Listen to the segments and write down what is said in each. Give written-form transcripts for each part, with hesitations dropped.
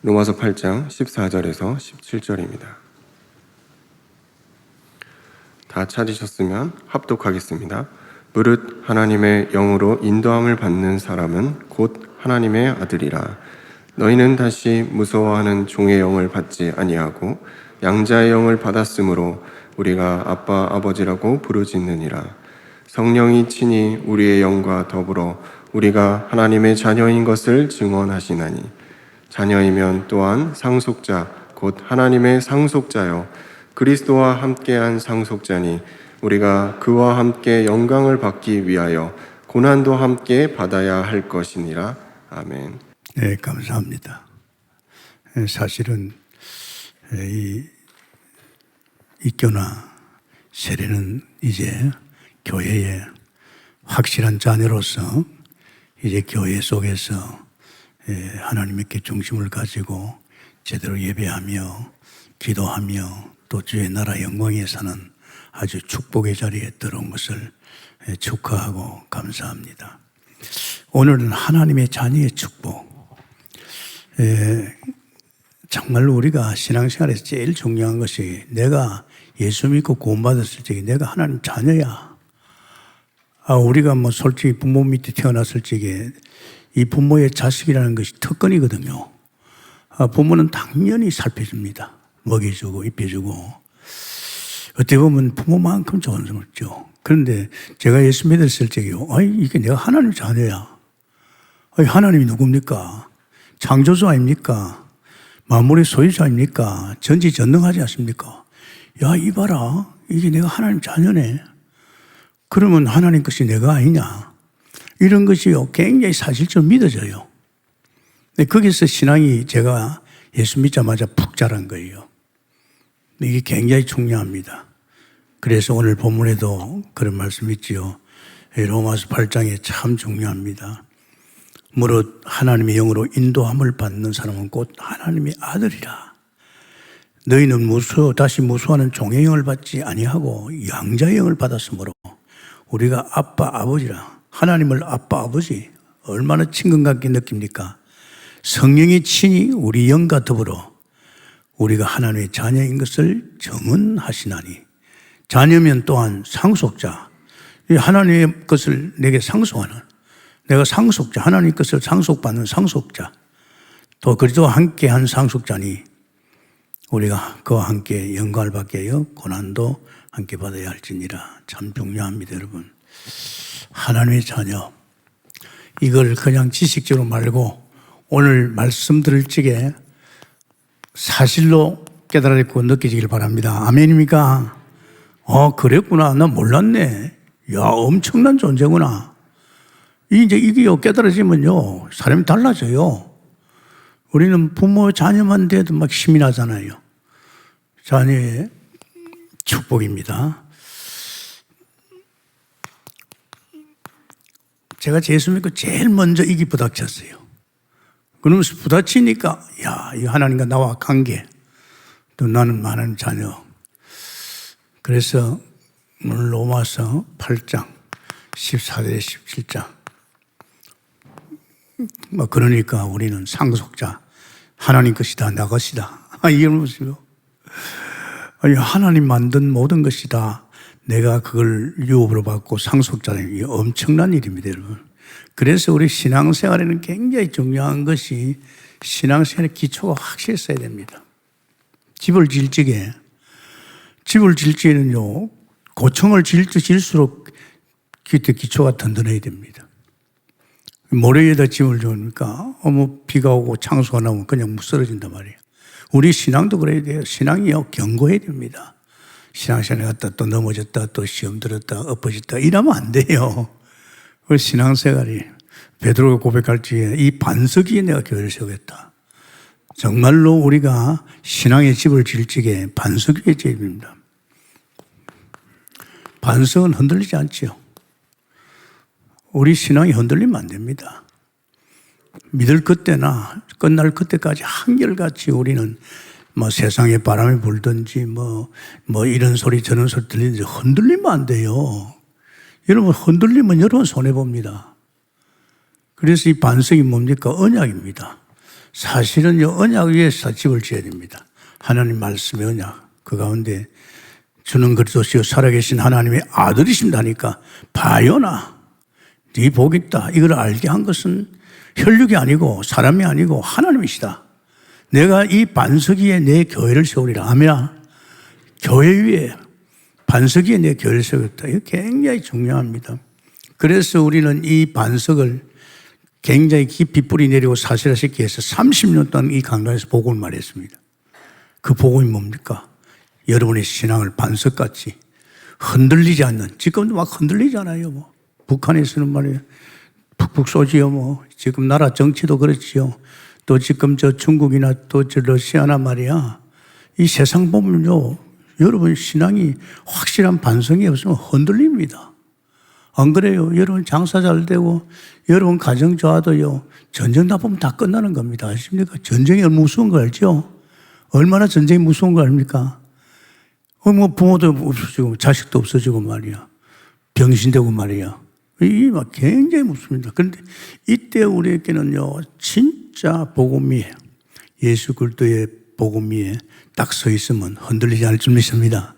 로마서 8장 14절에서 17절입니다. 다 찾으셨으면 합독하겠습니다. 무릇 하나님의 영으로 인도함을 받는 사람은 곧 하나님의 아들이라. 너희는 다시 무서워하는 종의 영을 받지 아니하고 양자의 영을 받았으므로 우리가 아빠 아버지라고 부르짖느니라. 성령이 친히 우리의 영과 더불어 우리가 하나님의 자녀인 것을 증언하시나니 자녀이면 또한 상속자 곧 하나님의 상속자요 그리스도와 함께한 상속자니 우리가 그와 함께 영광을 받기 위하여 고난도 함께 받아야 할 것이니라. 아멘. 네, 감사합니다. 사실은 이 입교나 세례는 이제 교회의 확실한 자녀로서 이제 교회 속에서 하나님께 중심을 가지고 제대로 예배하며 기도하며 또 주의 나라 영광에 사는 아주 축복의 자리에 들어온 것을 축하하고 감사합니다. 오늘은 하나님의 자녀의 축복. 정말로 우리가 신앙생활에서 제일 중요한 것이 내가 예수 믿고 구원받았을 적에 내가 하나님 자녀야. 우리가 뭐 솔직히 부모 밑에 태어났을 적에 이 부모의 자식이라는 것이 특권이거든요. 부모는 당연히 살펴줍니다. 먹여주고 입혀주고 어떻게 보면 부모만큼 좋은 사람 없죠. 그런데 제가 예수 믿었을 적에요. 이게 내가 하나님 자녀야. 하나님이 누굽니까? 창조주 아닙니까? 만물의 소유자 아닙니까? 전지전능하지 않습니까? 야, 이봐라. 이게 내가 하나님 자녀네. 그러면 하나님 것이 내가 아니냐? 이런 것이요, 굉장히 사실적으로 믿어져요. 근데 거기서 신앙이 제가 예수 믿자마자 푹 자란 거예요. 이게 굉장히 중요합니다. 그래서 오늘 본문에도 그런 말씀이 있지요. 로마서 8장에 참 중요합니다. 무릇 하나님의 영으로 인도함을 받는 사람은 곧 하나님의 아들이라. 너희는 다시 무수하는 종의 영을 받지 아니하고 양자의 영을 받았으므로 우리가 아빠 아버지라. 하나님을 아빠 아버지 얼마나 친근감있게 느낍니까? 성령이 친히 우리 영과 더불어 우리가 하나님의 자녀인 것을 증언하시나니 자녀면 또한 상속자. 하나님의 것을 내게 상속하는 내가 상속자, 하나님 것을 상속받는 상속자, 또 그리스도와 함께한 상속자니 우리가 그와 함께 영광을 받게 하여 고난도 함께 받아야 할지니라. 참 중요합니다, 여러분. 하나님의 자녀, 이걸 그냥 지식적으로 말고 오늘 말씀 들을 적에 사실로 깨달았고 느끼시길 바랍니다. 아멘입니까? 그랬구나. 나 몰랐네. 야, 엄청난 존재구나. 이게 깨달아지면요, 사람이 달라져요. 우리는 부모, 자녀만 돼도 막 힘이 나잖아요. 자녀의 축복입니다. 제가 예수 믿고 제일 먼저 이게 부닥쳤어요. 그러면서 부닥치니까, 이 하나님과 나와 관계, 또 나는 하나님 자녀. 그래서 오늘 로마서 8장, 14절, 17장. 그러니까 우리는 상속자, 하나님 것이다, 나 것이다. 이러면서요. 하나님 만든 모든 것이다. 내가 그걸 유업으로 받고 상속자는 게 엄청난 일입니다, 여러분. 그래서 우리 신앙생활에는 굉장히 중요한 것이 신앙생활의 기초가 확실히 있어야 됩니다. 집을 지을 적에는요, 고층을 지을수록 기초가 든든해야 됩니다. 모래 위에다 집을 지으니까 비가 오고 창수가 나오면 그냥 쓰러진단 말이에요. 우리 신앙도 그래야 돼요. 신앙이요, 견고해야 됩니다. 신앙생활에 갔다 또 넘어졌다, 또 시험 들었다, 엎어졌다, 이러면 안 돼요. 그 신앙생활이 베드로가 고백할 적에 이 반석 위에 내가 교회를 세우겠다. 정말로 우리가 신앙의 집을 지을 적에 반석 위에 지어야 됩니다. 반석은 흔들리지 않지요. 우리 신앙이 흔들리면 안 됩니다. 믿을 그때나 끝날 그때까지 한결같이 우리는 세상에 바람이 불든지 이런 소리 저런 소리 들리는지 흔들리면 안 돼요. 여러분, 흔들리면 여러분 손해봅니다. 그래서 이 반석이 뭡니까? 언약입니다. 사실은요, 언약 위에서 집을 지어야 됩니다. 하나님 말씀의 언약. 그 가운데 주는 그리스도시요 살아계신 하나님의 아들이신다니까 봐요나 네 복 있다. 이걸 알게 한 것은 혈육이 아니고 사람이 아니고 하나님이시다. 내가 이 반석 위에 내 교회를 세우리라. 아멘. 교회 위에 반석 위에 내 교회를 세우겠다. 이거 굉장히 중요합니다. 그래서 우리는 이 반석을 굉장히 깊이 뿌리 내리고 사실화시키기 위해서 30년 동안 이 강단에서 복음을 말했습니다. 그 복음이 뭡니까? 여러분의 신앙을 반석같이 흔들리지 않는, 지금도 막 흔들리잖아요. 뭐. 북한에서는 말이에요. 푹푹 쏘지요. 뭐. 지금 나라 정치도 그렇지요. 또 지금 저 중국이나 또 저 러시아나 말이야. 이 세상 보면요. 여러분 신앙이 확실한 반성이 없으면 흔들립니다. 안 그래요? 여러분 장사 잘 되고 여러분 가정 좋아도요. 전쟁 나쁘면 다 끝나는 겁니다. 아십니까? 전쟁이 얼마나 무서운 거 알죠? 얼마나 전쟁이 무서운 거 아닙니까? 뭐 부모도 없어지고 자식도 없어지고 말이야. 병신되고 말이야. 이게 막 굉장히 무섭습니다. 그런데 이때 우리에게는요. 진짜 복음이 예수 그리스도의 복음 위에 딱 서 있으면 흔들리지 않을 줄 믿습니다.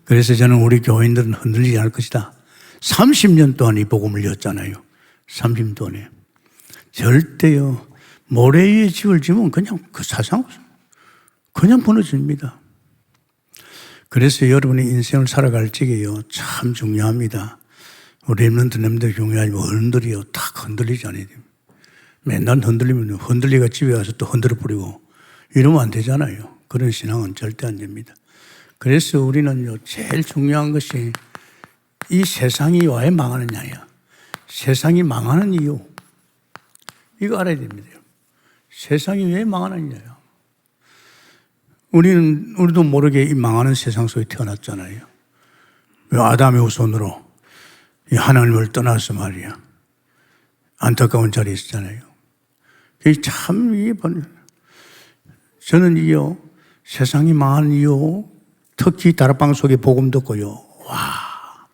그래서 저는 우리 교인들은 흔들리지 않을 것이다. 30년 동안 이 복음을 이었잖아요. 30년 동안에. 절대요. 모래 위에 집을 지으면 그냥 그 사상 그냥 무너집니다. 그래서 여러분의 인생을 살아갈 적에요. 참 중요합니다. 우리 렘넌트님들 중요하지 어른들이요. 딱 흔들리지 않아야 됩니다. 맨날 흔들리면 흔들리가 집에 와서 또 흔들어 버리고 이러면 안 되잖아요. 그런 신앙은 절대 안 됩니다. 그래서 우리는요. 제일 중요한 것이 이 세상이 왜 망하느냐야. 세상이 망하는 이유. 이거 알아야 됩니다. 세상이 왜 망하느냐요. 우리도 모르게 이 망하는 세상 속에 태어났잖아요. 아담의 후손으로 하나님을 떠나서 말이야. 안타까운 자리에 있었잖아요. 참, 저는 이요, 세상이 망하는 이유, 특히 다락방 속에 복음 듣고요. 와,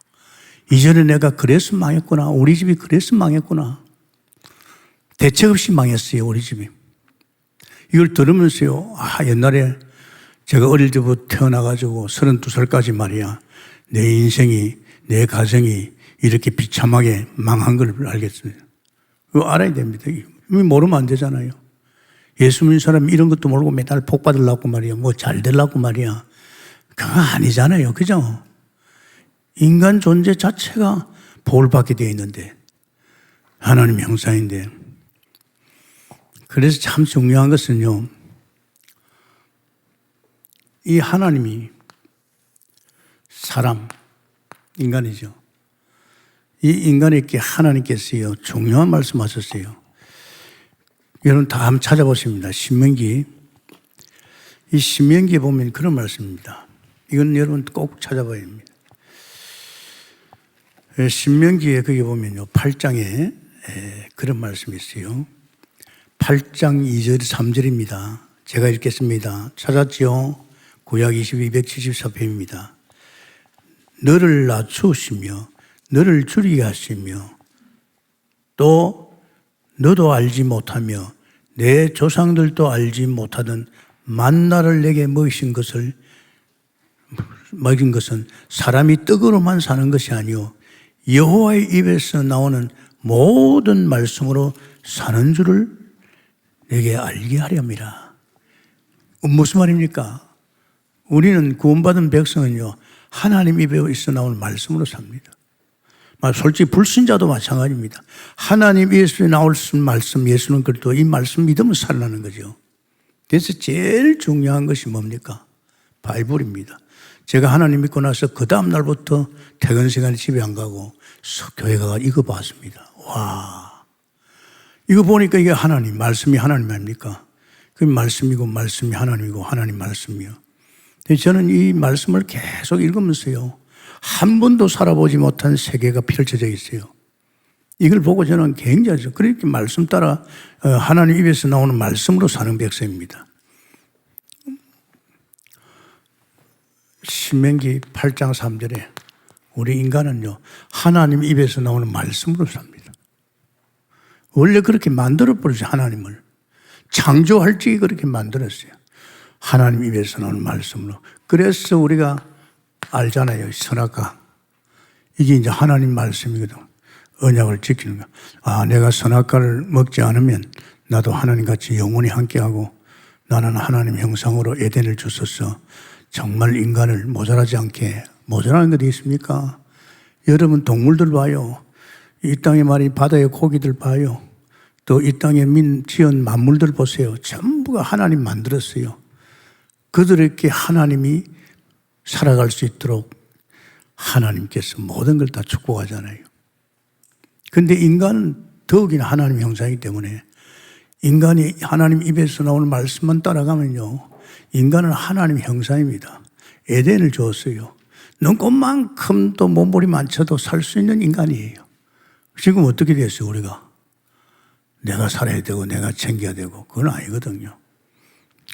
이전에 내가 그래서 망했구나. 우리 집이 그래서 망했구나. 대책 없이 망했어요, 우리 집이. 이걸 들으면서요, 옛날에 제가 어릴 때부터 태어나가지고 32살까지 말이야. 내 인생이, 내 가정이 이렇게 비참하게 망한 걸 알겠습니다. 그거 알아야 됩니다. 모르면 안 되잖아요. 예수 믿는 사람이 이런 것도 모르고 맨날 복 받으려고 말이야. 뭐 잘 되려고 말이야. 그거 아니잖아요. 그죠? 인간 존재 자체가 복을 받게 되어 있는데 하나님 형상인데 그래서 참 중요한 것은요. 이 하나님이 사람, 인간이죠. 이 인간에게 하나님께서요. 중요한 말씀하셨어요. 여러분 다 한번 찾아보십니다. 신명기. 이 신명기에 보면 그런 말씀입니다. 이건 여러분 꼭 찾아봐야 합니다. 신명기에 거기 보면요. 8장에 그런 말씀이 있어요. 8장 2절 3절입니다. 제가 읽겠습니다. 찾았지요? 구약 274편입니다. 너를 낮추시며 너를 줄이게 하시며 또 너도 알지 못하며 내 조상들도 알지 못하던 만나를 내게 먹인 것은 사람이 떡으로만 사는 것이 아니요 여호와의 입에서 나오는 모든 말씀으로 사는 줄을 내게 알게 하렵니다. 무슨 말입니까? 우리는 구원받은 백성은요 하나님 입에서 나오는 말씀으로 삽니다. 솔직히 불신자도 마찬가지입니다. 하나님 입에서 나올 말씀, 예수는 그래도 이 말씀 믿으면 살아나는 거죠. 그래서 제일 중요한 것이 뭡니까? 바이블입니다. 제가 하나님 믿고 나서 그 다음 날부터 퇴근 시간에 집에 안 가고 교회 가서 이거 봤습니다. 와, 이거 보니까 이게 하나님, 말씀이 하나님 아닙니까? 그 말씀이고 말씀이 하나님이고 하나님 말씀이요. 저는 이 말씀을 계속 읽으면서요. 한 번도 살아보지 못한 세계가 펼쳐져 있어요. 이걸 보고 저는 굉장히 그렇게 말씀 따라 하나님 입에서 나오는 말씀으로 사는 백성입니다. 신명기 8장 3절에 우리 인간은요 하나님 입에서 나오는 말씀으로 삽니다. 원래 그렇게 만들어버리죠. 하나님을. 창조할지 그렇게 만들었어요. 하나님 입에서 나오는 말씀으로. 그래서 우리가 알잖아요. 선악과. 이게 이제 하나님 말씀이거든. 언약을 지키는 거. 아, 내가 선악과를 먹지 않으면 나도 하나님같이 영원히 함께하고 나는 하나님 형상으로 에덴을 주소서. 정말 인간을 모자라지 않게. 모자라는 것이 있습니까? 여러분 동물들 봐요. 이 땅에 말이 바다의 고기들 봐요. 또 이 땅에 지은 만물들 보세요. 전부가 하나님 만들었어요. 그들에게 하나님이 살아갈 수 있도록 하나님께서 모든 걸 다 축복하잖아요. 그런데 인간은 더욱이나 하나님 형상이기 때문에 인간이 하나님 입에서 나오는 말씀만 따라가면요. 인간은 하나님 형상입니다. 에덴을 주었어요. 눈꽃만큼도 몸부림 안 쳐도 살 수 있는 인간이에요. 지금 어떻게 됐어요, 우리가? 내가 살아야 되고 내가 챙겨야 되고 그건 아니거든요.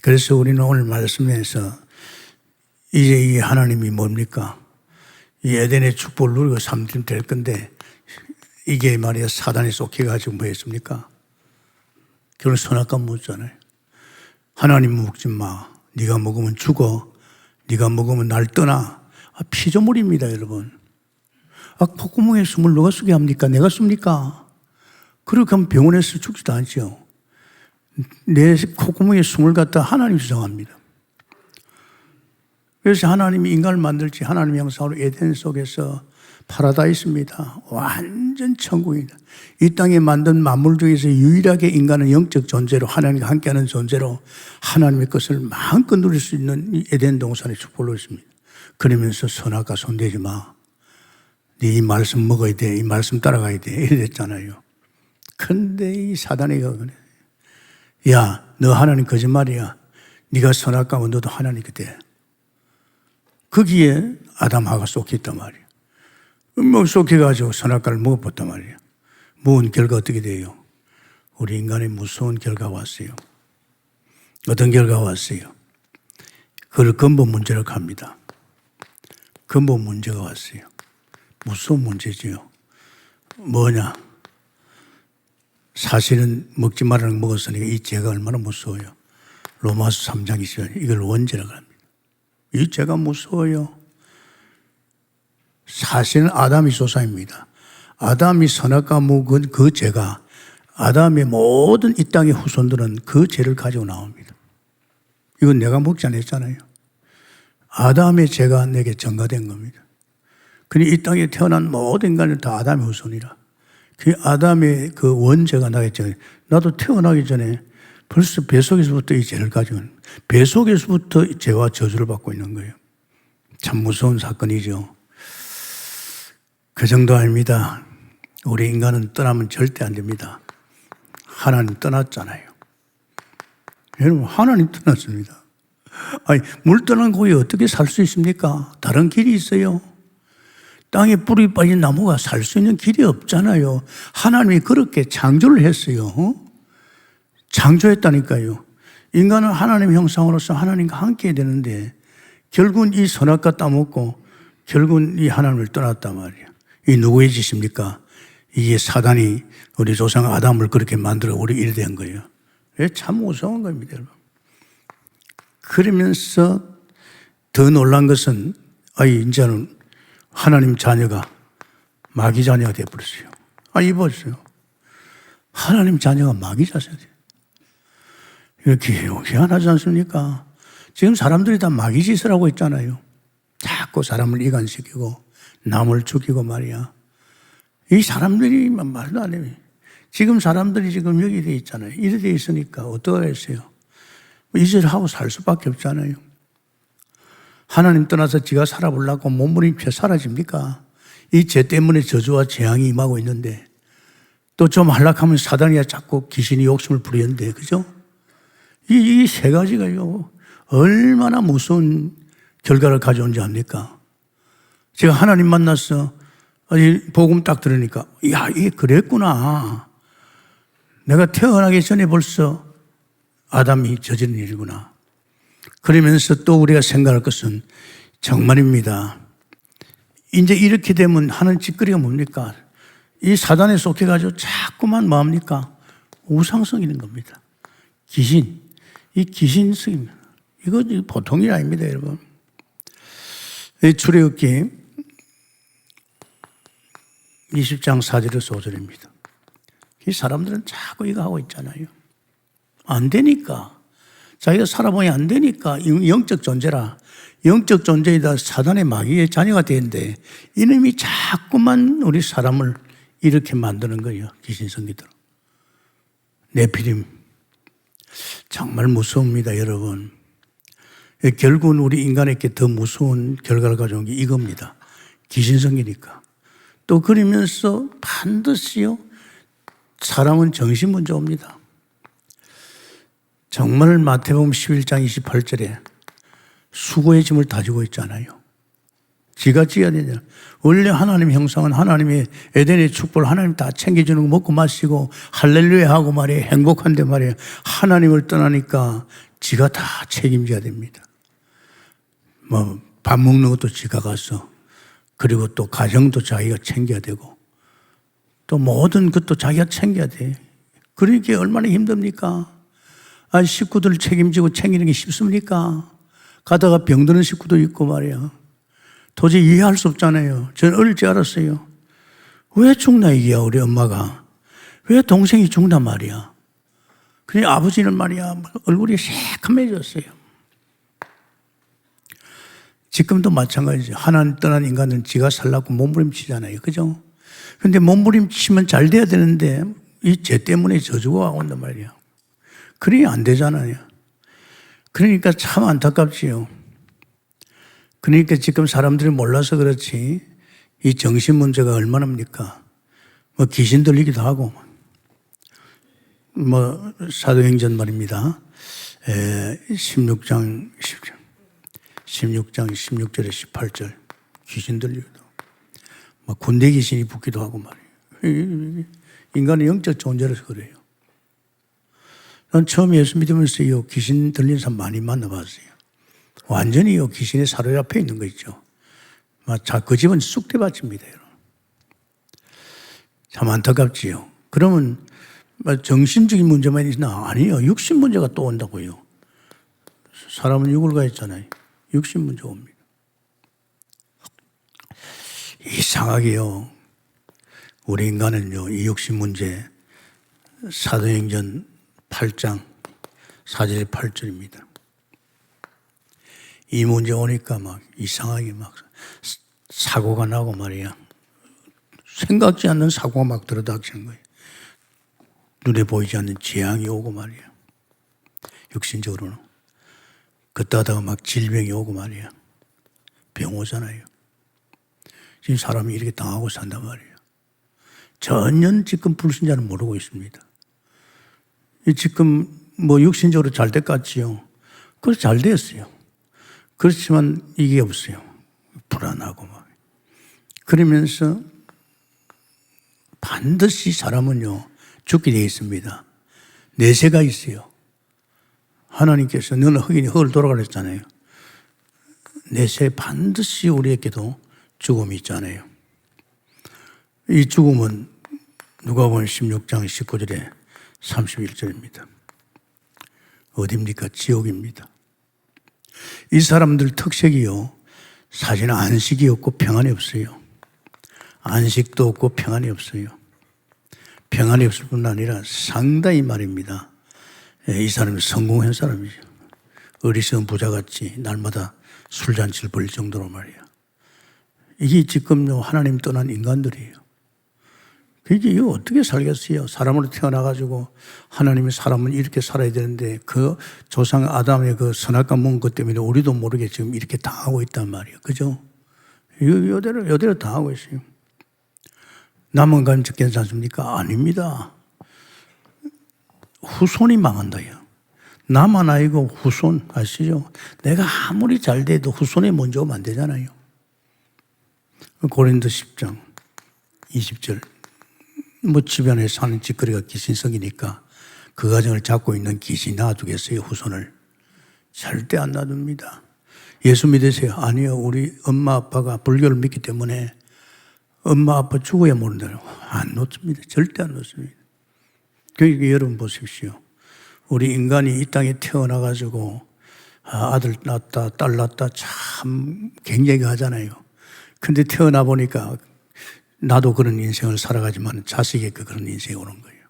그래서 우리는 오늘 말씀에서 이제 이 하나님이 뭡니까? 이 에덴의 축복을 누리고 삶이 될 건데 이게 말이야 사단에 속해가지고 뭐 했습니까? 결국 선악과 먹잖아요. 하나님 먹지 마. 네가 먹으면 죽어. 네가 먹으면 날 떠나. 피조물입니다, 여러분. 콧구멍에 숨을 누가 쓰게 합니까? 내가 씁니까? 그렇게 하면 병원에서 죽지도 않죠. 내 콧구멍에 숨을 갖다 하나님 주장합니다. 그래서 하나님이 인간을 만들지 하나님 형상으로 에덴 속에서 파라다이스입니다. 완전 천국입니다. 이 땅에 만든 만물 중에서 유일하게 인간은 영적 존재로 하나님과 함께하는 존재로 하나님의 것을 마음껏 누릴 수 있는 이 에덴 동산의 축복을 있습니다. 그러면서 선악과 손대지 마. 네 이 말씀 먹어야 돼. 이 말씀 따라가야 돼. 이랬잖아요. 근데 이 사단이가 그래. 야, 너 하나님 거짓말이야. 네가 선악과면 너도 하나님 그대. 거기에 아담하가 쏙했단 말이야. 쏙해가지고 선악과를 먹어봤단 말이야. 먹은 결과 어떻게 돼요? 우리 인간의 무서운 결과가 왔어요. 어떤 결과가 왔어요? 그걸 근본 문제로 갑니다. 근본 문제가 왔어요. 무서운 문제지요. 뭐냐? 사실은 먹지 말라는 거 먹었으니까 이 죄가 얼마나 무서워요. 로마서 3장 20절 이걸 원죄라고 합니다. 이 죄가 무서워요. 사실은 아담이 조상입니다. 아담이 선악과 먹은 그 죄가 아담의 모든 이 땅의 후손들은 그 죄를 가지고 나옵니다. 이건 내가 먹지 않았잖아요. 아담의 죄가 내게 전가된 겁니다. 그니 이 땅에 태어난 모든 인간은 다 아담의 후손이라. 그 아담의 그 원죄가 나겠죠. 나도 태어나기 전에 벌써 뱃속에서부터 이 죄를 가지고 있는, 뱃속에서부터 죄와 저주를 받고 있는 거예요. 참 무서운 사건이죠. 그 정도 아닙니다. 우리 인간은 떠나면 절대 안 됩니다. 하나님 떠났잖아요. 여러분, 하나님 떠났습니다. 아니, 물 떠난 고기 어떻게 살 수 있습니까? 다른 길이 있어요. 땅에 뿌리 빠진 나무가 살 수 있는 길이 없잖아요. 하나님이 그렇게 창조를 했어요. 창조했다니까요. 인간은 하나님 형상으로서 하나님과 함께 해야 되는데 결국은 이 선악과 따먹고 결국은 이 하나님을 떠났단 말이에요. 이 누구의 짓입니까? 이게 사단이 우리 조상 아담을 그렇게 만들어 우리 이래 된 거예요. 참 무서운 겁니다, 여러분. 그러면서 더 놀란 것은 이제는 하나님 자녀가 마귀 자녀가 되어버렸어요. 이보세요. 하나님 자녀가 마귀 자녀가 돼요. 이렇게 희한하지 않습니까? 지금 사람들이 다 마귀 짓을 하고 있잖아요. 자꾸 사람을 이간시키고 남을 죽이고 말이야. 이 사람들이 말도 안 해요. 지금 사람들이 지금 여기 돼 있잖아요. 이래 돼 있으니까 어떡하겠어요? 이절하고 살 수밖에 없잖아요. 하나님 떠나서 지가 살아보려고 몸부림쳐 사라집니까? 이 죄 때문에 저주와 재앙이 임하고 있는데 또 좀 한락하면 사단이야 자꾸 귀신이 욕심을 부리는데, 그죠? 이 세 가지가요 얼마나 무서운 결과를 가져온지 압니까? 제가 하나님 만났어. 복음 딱 들으니까 야, 이게 그랬구나. 내가 태어나기 전에 벌써 아담이 저지른 일이구나. 그러면서 또 우리가 생각할 것은 정말입니다. 이제 이렇게 되면 하는 짓거리가 뭡니까? 이 사단에 속해가지고 자꾸만 뭐합니까? 우상성 있는 겁니다. 귀신. 이 귀신성, 이거 보통 일 아닙니다, 여러분. 이 출애굽기 20장 4절에서 5절입니다. 이 사람들은 자꾸 이거 하고 있잖아요. 안 되니까. 자기가 살아보니 안 되니까. 영적 존재라. 영적 존재이다 사단의 마귀의 자녀가 되는데 이놈이 자꾸만 우리 사람을 이렇게 만드는 거예요. 귀신성기들. 네피림. 정말 무서웁니다, 여러분. 결국은 우리 인간에게 더 무서운 결과를 가져온 게 이겁니다. 귀신성기니까. 또 그러면서 반드시요, 사람은 정신문제 옵니다. 정말 마태복음 11장 28절에 수고의 짐을 다지고 있잖아요. 지가 지어야 되냐. 원래 하나님의 형상은 하나님의 에덴의 축복을 하나님 다 챙겨주는 거 먹고 마시고 할렐루야 하고 말이에요. 행복한데 말이에요. 하나님을 떠나니까 지가 다 책임져야 됩니다. 뭐 밥 먹는 것도 지가 가서, 그리고 또 가정도 자기가 챙겨야 되고, 또 모든 것도 자기가 챙겨야 돼. 그러니까 얼마나 힘듭니까? 식구들 책임지고 챙기는 게 쉽습니까? 가다가 병드는 식구도 있고 말이야. 도저히 이해할 수 없잖아요. 저는 어릴 때 알았어요. 왜 죽나 이게야, 우리 엄마가. 왜 동생이 죽나 말이야. 그래 아버지는 말이야, 얼굴이 새카매졌어요. 지금도 마찬가지죠. 하나님 떠난 인간은 지가 살라고 몸부림치잖아요. 그죠? 근데 몸부림치면 잘 돼야 되는데 이 죄 때문에 저주가 온단 말이야. 그러니 안 되잖아요. 그러니까 참 안타깝지요. 그러니까 지금 사람들이 몰라서 그렇지 이 정신 문제가 얼마나입니까? 뭐 귀신 들리기도 하고, 뭐 사도행전 말입니다. 16장 16절에 18절 귀신 들리기도 하고, 뭐 군대 귀신이 붙기도 하고 말이에요. 인간은 영적 존재라서 그래요. 난 처음 예수 믿으면서 이 귀신 들린 사람 많이 만나봤어요. 완전히 이 귀신에 사로잡혀 있는 거 있죠. 그 집은 쑥대밭입니다. 참 안타깝지요. 그러면 정신적인 문제만 있나? 아니요. 육신 문제가 또 온다고요. 사람은 육을 가했잖아요. 육신 문제 옵니다. 이상하게요. 우리 인간은요, 이 육신 문제, 사도행전 8장 4절에 8절입니다. 이 문제 오니까 막 이상하게 막 사고가 나고 말이야. 생각지 않는 사고가 막 들어닥치는 거예요. 눈에 보이지 않는 재앙이 오고 말이야. 육신적으로는. 그때 하다가 막 질병이 오고 말이야. 병 오잖아요. 지금 사람이 이렇게 당하고 산단 말이에요. 전혀 지금 불신자는 모르고 있습니다. 지금 뭐 육신적으로 잘 될 것 같지요. 그래서 잘 됐어요. 그렇지만 이게 없어요. 불안하고 막. 그러면서 반드시 사람은요, 죽게 되어 있습니다. 내세가 있어요. 하나님께서 너는 흙이니 흙을 돌아가라 했잖아요. 내세 반드시 우리에게도 죽음이 있잖아요. 이 죽음은 누가복음 16장 19절에 31절입니다. 어디입니까? 지옥입니다. 이 사람들 특색이요, 사실은 안식이 없고 평안이 없어요. 안식도 없고 평안이 없어요. 평안이 없을 뿐 아니라 상당히 말입니다. 이 사람이 성공한 사람이죠. 어리석은 부자같이 날마다 술잔치를 벌일 정도로 말이야. 이게 지금 하나님 떠난 인간들이에요. 이게 어떻게 살겠어요? 사람으로 태어나가지고 하나님이 사람은 이렇게 살아야 되는데 그 조상 아담의 그 선악과 먹은 것 때문에 우리도 모르게 지금 이렇게 당하고 있단 말이에요. 그죠? 이대로 당하고 있어요. 남은 간 괜찮습니까? 아닙니다. 후손이 망한다요. 나만 아니고 후손 아시죠? 내가 아무리 잘 돼도 후손이 먼저 오면 안 되잖아요. 고린도 10장 20절. 뭐 주변에 사는 짓거리가 귀신성이니까 그 가정을 잡고 있는 귀신이 놔두겠어요, 후손을? 절대 안 놔둡니다. 예수 믿으세요? 아니요. 우리 엄마 아빠가 불교를 믿기 때문에 엄마 아빠 죽어야 모른다요. 안 놓습니다. 절대 안 놓습니다. 그러니까 여러분 보십시오. 우리 인간이 이 땅에 태어나가지고 아들 낳았다, 딸 낳았다 참 굉장히 하잖아요. 근데 태어나 보니까 나도 그런 인생을 살아가지만 자식에게 그런 인생이 오는 거예요.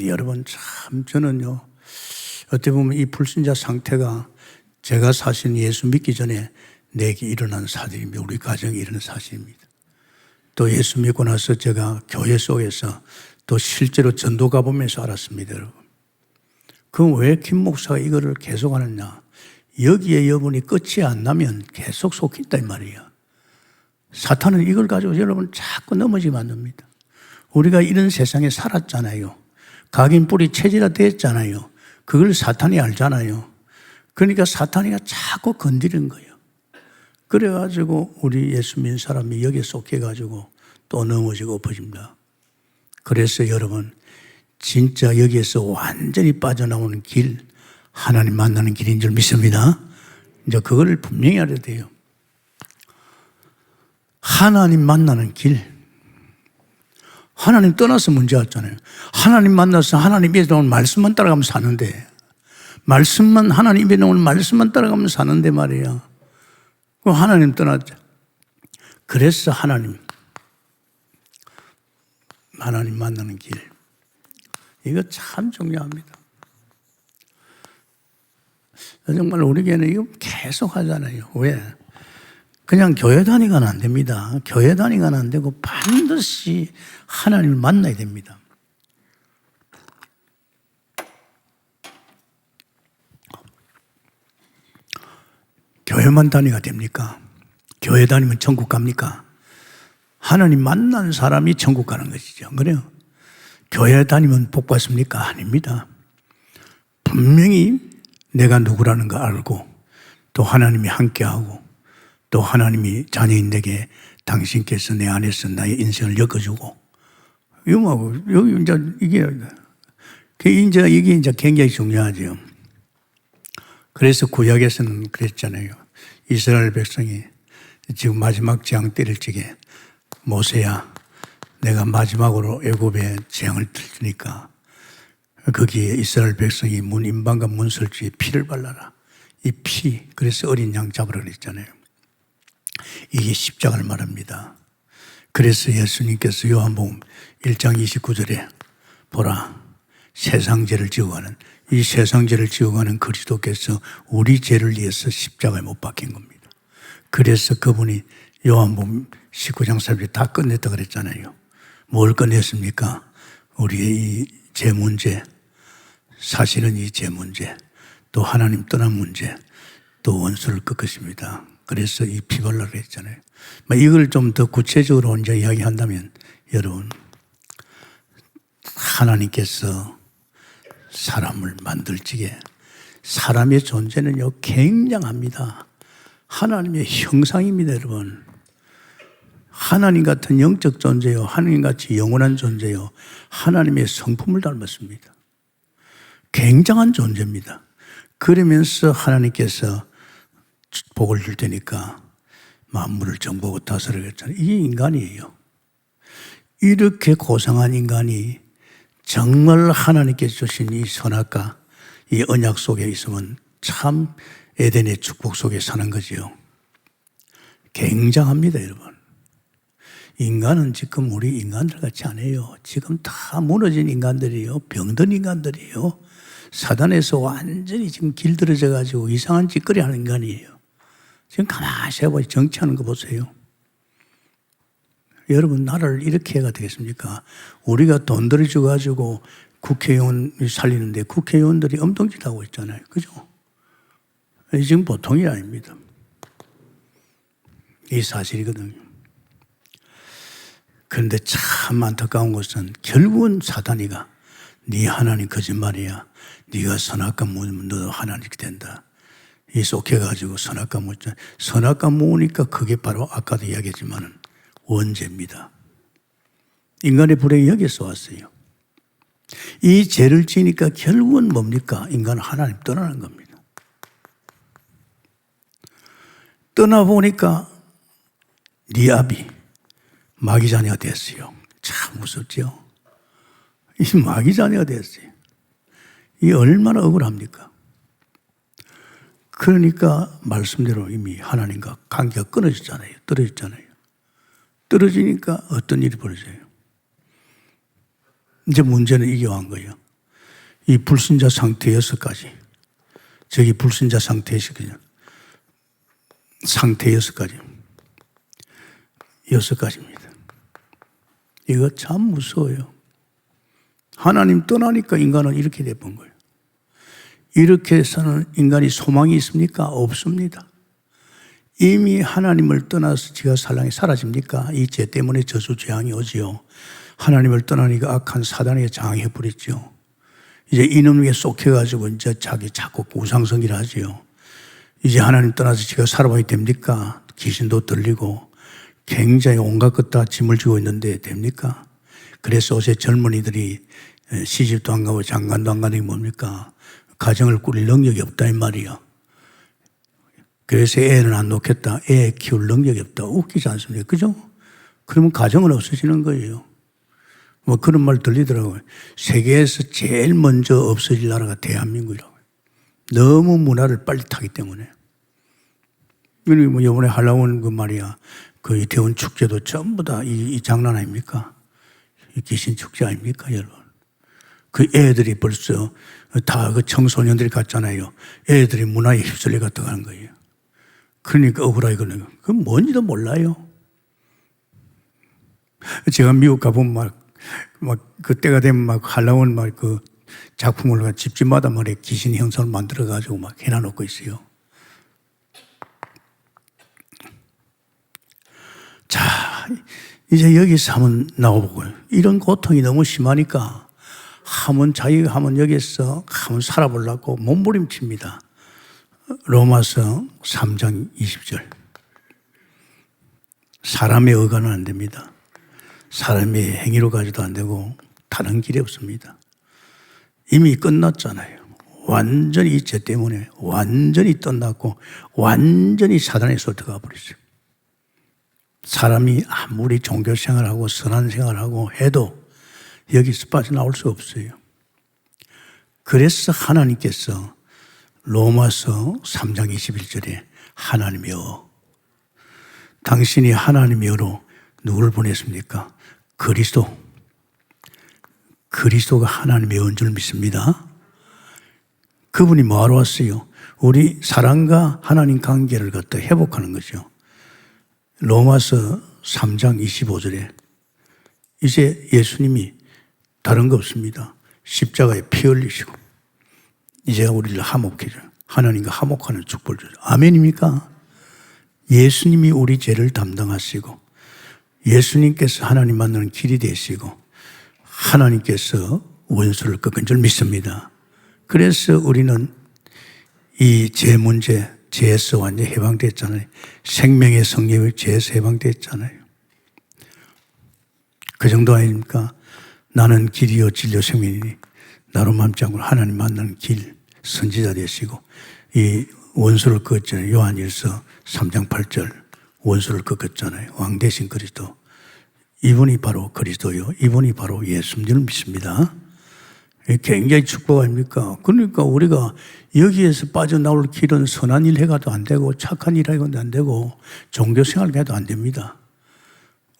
여러분 참 저는요, 어떻게 보면 이 불신자 상태가 제가 사실 예수 믿기 전에 내게 일어난 사실입니다. 우리 가정에 일어난 사실입니다. 또 예수 믿고 나서 제가 교회 속에서 또 실제로 전도 가보면서 알았습니다, 여러분. 그럼 왜 김 목사가 이거를 계속 하느냐? 여기에 여러분이 끝이 안 나면 계속 속힌다 이 말이에요. 사탄은 이걸 가지고 여러분 자꾸 넘어지게 만듭니다. 우리가 이런 세상에 살았잖아요. 각인 뿌리 체질화 됐잖아요. 그걸 사탄이 알잖아요. 그러니까 사탄이가 자꾸 건드리는 거예요. 그래가지고 우리 예수 믿는 사람이 여기에 속해가지고 또 넘어지고 엎어집니다. 그래서 여러분 진짜 여기에서 완전히 빠져나오는 길, 하나님 만나는 길인 줄 믿습니다. 이제 그거를 분명히 알아야 돼요. 하나님 만나는 길. 하나님 떠나서 문제 왔잖아요. 하나님 만나서 하나님 입에 나오는 말씀만 따라가면 사는데, 말씀만, 하나님 입에 나오는 말씀만 따라가면 사는데 말이야. 그럼 하나님 떠났죠. 그래서 하나님 만나는 길. 이거 참 중요합니다. 정말 우리 교회는 이거 계속 하잖아요. 왜? 그냥 교회 다니가는 안 됩니다. 교회 다니가는 안 되고 반드시 하나님을 만나야 됩니다. 교회만 다니가 됩니까? 교회 다니면 천국 갑니까? 하나님 만난 사람이 천국 가는 것이죠. 그래요? 교회 다니면 복 받습니까? 아닙니다. 분명히 내가 누구라는 거 알고 또 하나님이 함께하고 또 하나님이 자녀인에게 당신께서 내 안에서 나의 인생을 엮어주고 이거하고 여기 이게 이제 굉장히 중요하죠. 그래서 구약에서는 그랬잖아요. 이스라엘 백성이 지금 마지막 재앙 때릴 적에 모세야, 내가 마지막으로 애굽에 재앙을 들 테니까 거기에 이스라엘 백성이 문 임방과 문 설주에 피를 발라라. 이 피, 그래서 어린 양 잡으라 그랬잖아요. 이게 십자가를 말합니다. 그래서 예수님께서 요한복음 1장 29절에 보라, 세상죄를 지어가는, 이 세상죄를 지어가는 그리스도께서 우리 죄를 위해서 십자가에 못 박힌 겁니다. 그래서 그분이 요한복음 19장 30절 다 끝냈다 그랬잖아요. 뭘 끝냈습니까? 우리의 이 죄 문제, 사실은 이 죄 문제, 또 하나님 떠난 문제, 또 원수를 꺾으십니다. 그래서 이 피발라를 했잖아요. 이걸 좀 더 구체적으로 이제 이야기한다면, 여러분, 하나님께서 사람을 만들 적에 사람의 존재는요, 굉장합니다. 하나님의 형상입니다, 여러분. 하나님 같은 영적 존재요, 하나님 같이 영원한 존재요, 하나님의 성품을 닮았습니다. 굉장한 존재입니다. 그러면서 하나님께서 복을 줄 테니까 만물을 정복하고 다스리라 했잖아요. 이게 인간이에요. 이렇게 고상한 인간이 정말 하나님께서 주신 이 선악과 이 언약 속에 있으면 참 에덴의 축복 속에 사는 거지요. 굉장합니다, 여러분. 인간은 지금 우리 인간들 같지 않아요. 지금 다 무너진 인간들이에요. 병든 인간들이에요. 사단에서 완전히 지금 길들여져 가지고 이상한 짓거리 하는 인간이에요. 지금 가만히 해보세요. 정치하는 거 보세요. 여러분, 나라를 이렇게 해가 되겠습니까? 우리가 돈 들여줘가지고 국회의원 살리는데 국회의원들이 엉뚱짓 하고 있잖아요. 그죠? 이 지금 보통이 아닙니다. 이 사실이거든요. 그런데 참 안타까운 것은 결국은 사단이가 네 하나님 거짓말이야. 네가 선악과 모으면 너도 하나님이 된다. 이 속해가지고 선악과 모으자. 선악과 모으니까 그게 바로 아까도 이야기했지만은 원죄입니다. 인간의 불행이 여기서 왔어요. 이 죄를 지니까 결국은 뭡니까? 인간은 하나님 떠나는 겁니다. 떠나보니까 네 아비 마귀 자녀가 됐어요. 참 무섭죠? 이 마귀 자녀가 됐어요. 이 얼마나 억울합니까? 그러니까 말씀대로 이미 하나님과 관계가 끊어졌잖아요. 떨어졌잖아요. 떨어지니까 어떤 일이 벌어져요? 이제 문제는 이게 온 거예요. 이 불신자 상태 6가지. 저기 불신자 상태 6가지. 상태 6가지. 6가지입니다. 이거 참 무서워요. 하나님 떠나니까 인간은 이렇게 돼본 거예요. 이렇게 해서는 인간이 소망이 있습니까? 없습니다. 이미 하나님을 떠나서 지가 살랑이 사라집니까? 이 죄 때문에 저주 재앙이 오지요. 하나님을 떠나니까 악한 사단에게 장해 버렸죠. 이제 이놈에게 쏙해가지고 이제 자기 자꾸 우상성기를 하지요. 이제 하나님 떠나서 지가 살아봐야 됩니까? 귀신도 들리고 굉장히 온갖 것 다 짐을 지고 있는데 됩니까? 그래서 요새 젊은이들이 시집도 안 가고 장가도 안 가는 게 뭡니까? 가정을 꾸릴 능력이 없다 이 말이야. 그래서 애는 안 놓겠다. 애 키울 능력이 없다. 웃기지 않습니까? 그죠? 그러면 가정은 없어지는 거예요. 뭐 그런 말 들리더라고요. 세계에서 제일 먼저 없어질 나라가 대한민국이라고요. 너무 문화를 빨리 타기 때문에. 그리고 뭐 이번에 한라원 그 말이야. 그 이태원 축제도 전부 다 이 장난 아닙니까? 이 귀신 축제 아닙니까, 여러분? 그 애들이 벌써 다 그 청소년들이 갔잖아요. 애들이 문화에 휩쓸려 갔다 가는 거예요. 그러니까 억울하게 그러는 거예요. 그건 뭔지도 몰라요. 제가 미국 가보면 막 그때가 되면 막 한라원 막 그 작품을 집집마다 말이야 귀신 형상을 만들어가지고 막 해놔놓고 있어요. 자, 이제 여기서 한번 나와보고요. 이런 고통이 너무 심하니까 자기가 한번 여기서 한번 살아보려고 몸부림칩니다. 로마서 3장 20절. 사람의 의가는 안 됩니다. 사람의 행위로 가지도 안 되고 다른 길이 없습니다. 이미 끝났잖아요. 완전히 이 죄 때문에 완전히 떠났고 완전히 사단의 손에 들어가 버렸어요. 사람이 아무리 종교 생활하고 선한 생활하고 해도 여기서 빠져나올 수 없어요. 그래서 하나님께서 로마서 3장 21절에 하나님이여, 당신이 하나님이여로 누구를 보냈습니까? 그리스도가 하나님의 온 줄 믿습니다. 그분이 뭐하러 왔어요? 우리 사랑과 하나님 관계를 갖다 회복하는 거죠. 로마서 3장 25절에 이제 예수님이 다른 거 없습니다. 십자가에 피 흘리시고 이제 우리를 화목해줘요. 하나님과 화목하는 축복을 줘요. 아멘입니까? 예수님이 우리 죄를 담당하시고 예수님께서 하나님 만나는 길이 되시고 하나님께서 원수를 꺾은 줄 믿습니다. 그래서 우리는 이 죄 문제, 죄에서 완전히 해방됐잖아요. 생명의 성령의 죄에서 해방됐잖아요. 그 정도 아닙니까? 나는 길이요 진리요 생명이니 나로 맘지 않고 하나님 만나는 길 선지자 되시고 이 원수를 꺾었잖아요. 요한일서 3장 8절 원수를 꺾었잖아요. 왕 대신 그리스도. 이분이 바로 그리스도요. 이분이 바로 예수인 줄 믿습니다. 굉장히 축복 아닙니까? 그러니까 우리가 여기에서 빠져나올 길은 선한 일 해가도 안 되고 착한 일 해가도 안 되고 종교 생활 해도 안 됩니다.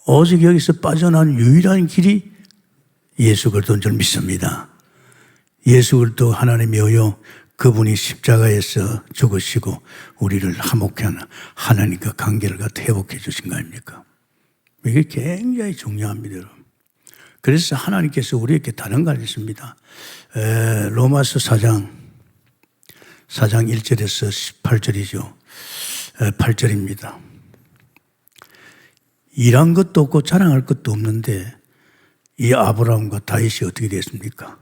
오직 여기서 빠져나온 유일한 길이 예수 그리스도인 줄 믿습니다. 예수 그리스도 하나님이요 그분이 십자가에서 죽으시고 우리를 화목케 하는 하나님과 관계를 갖다 회복해 주신 거 아닙니까? 이게 굉장히 중요합니다, 여러분. 그래서 하나님께서 우리에게 다른 걸 했습니다. 로마서 4장 1절에서 18절이죠. 8절입니다. 일한 것도 없고 자랑할 것도 없는데 이 아브라함과 다윗이 어떻게 됐습니까?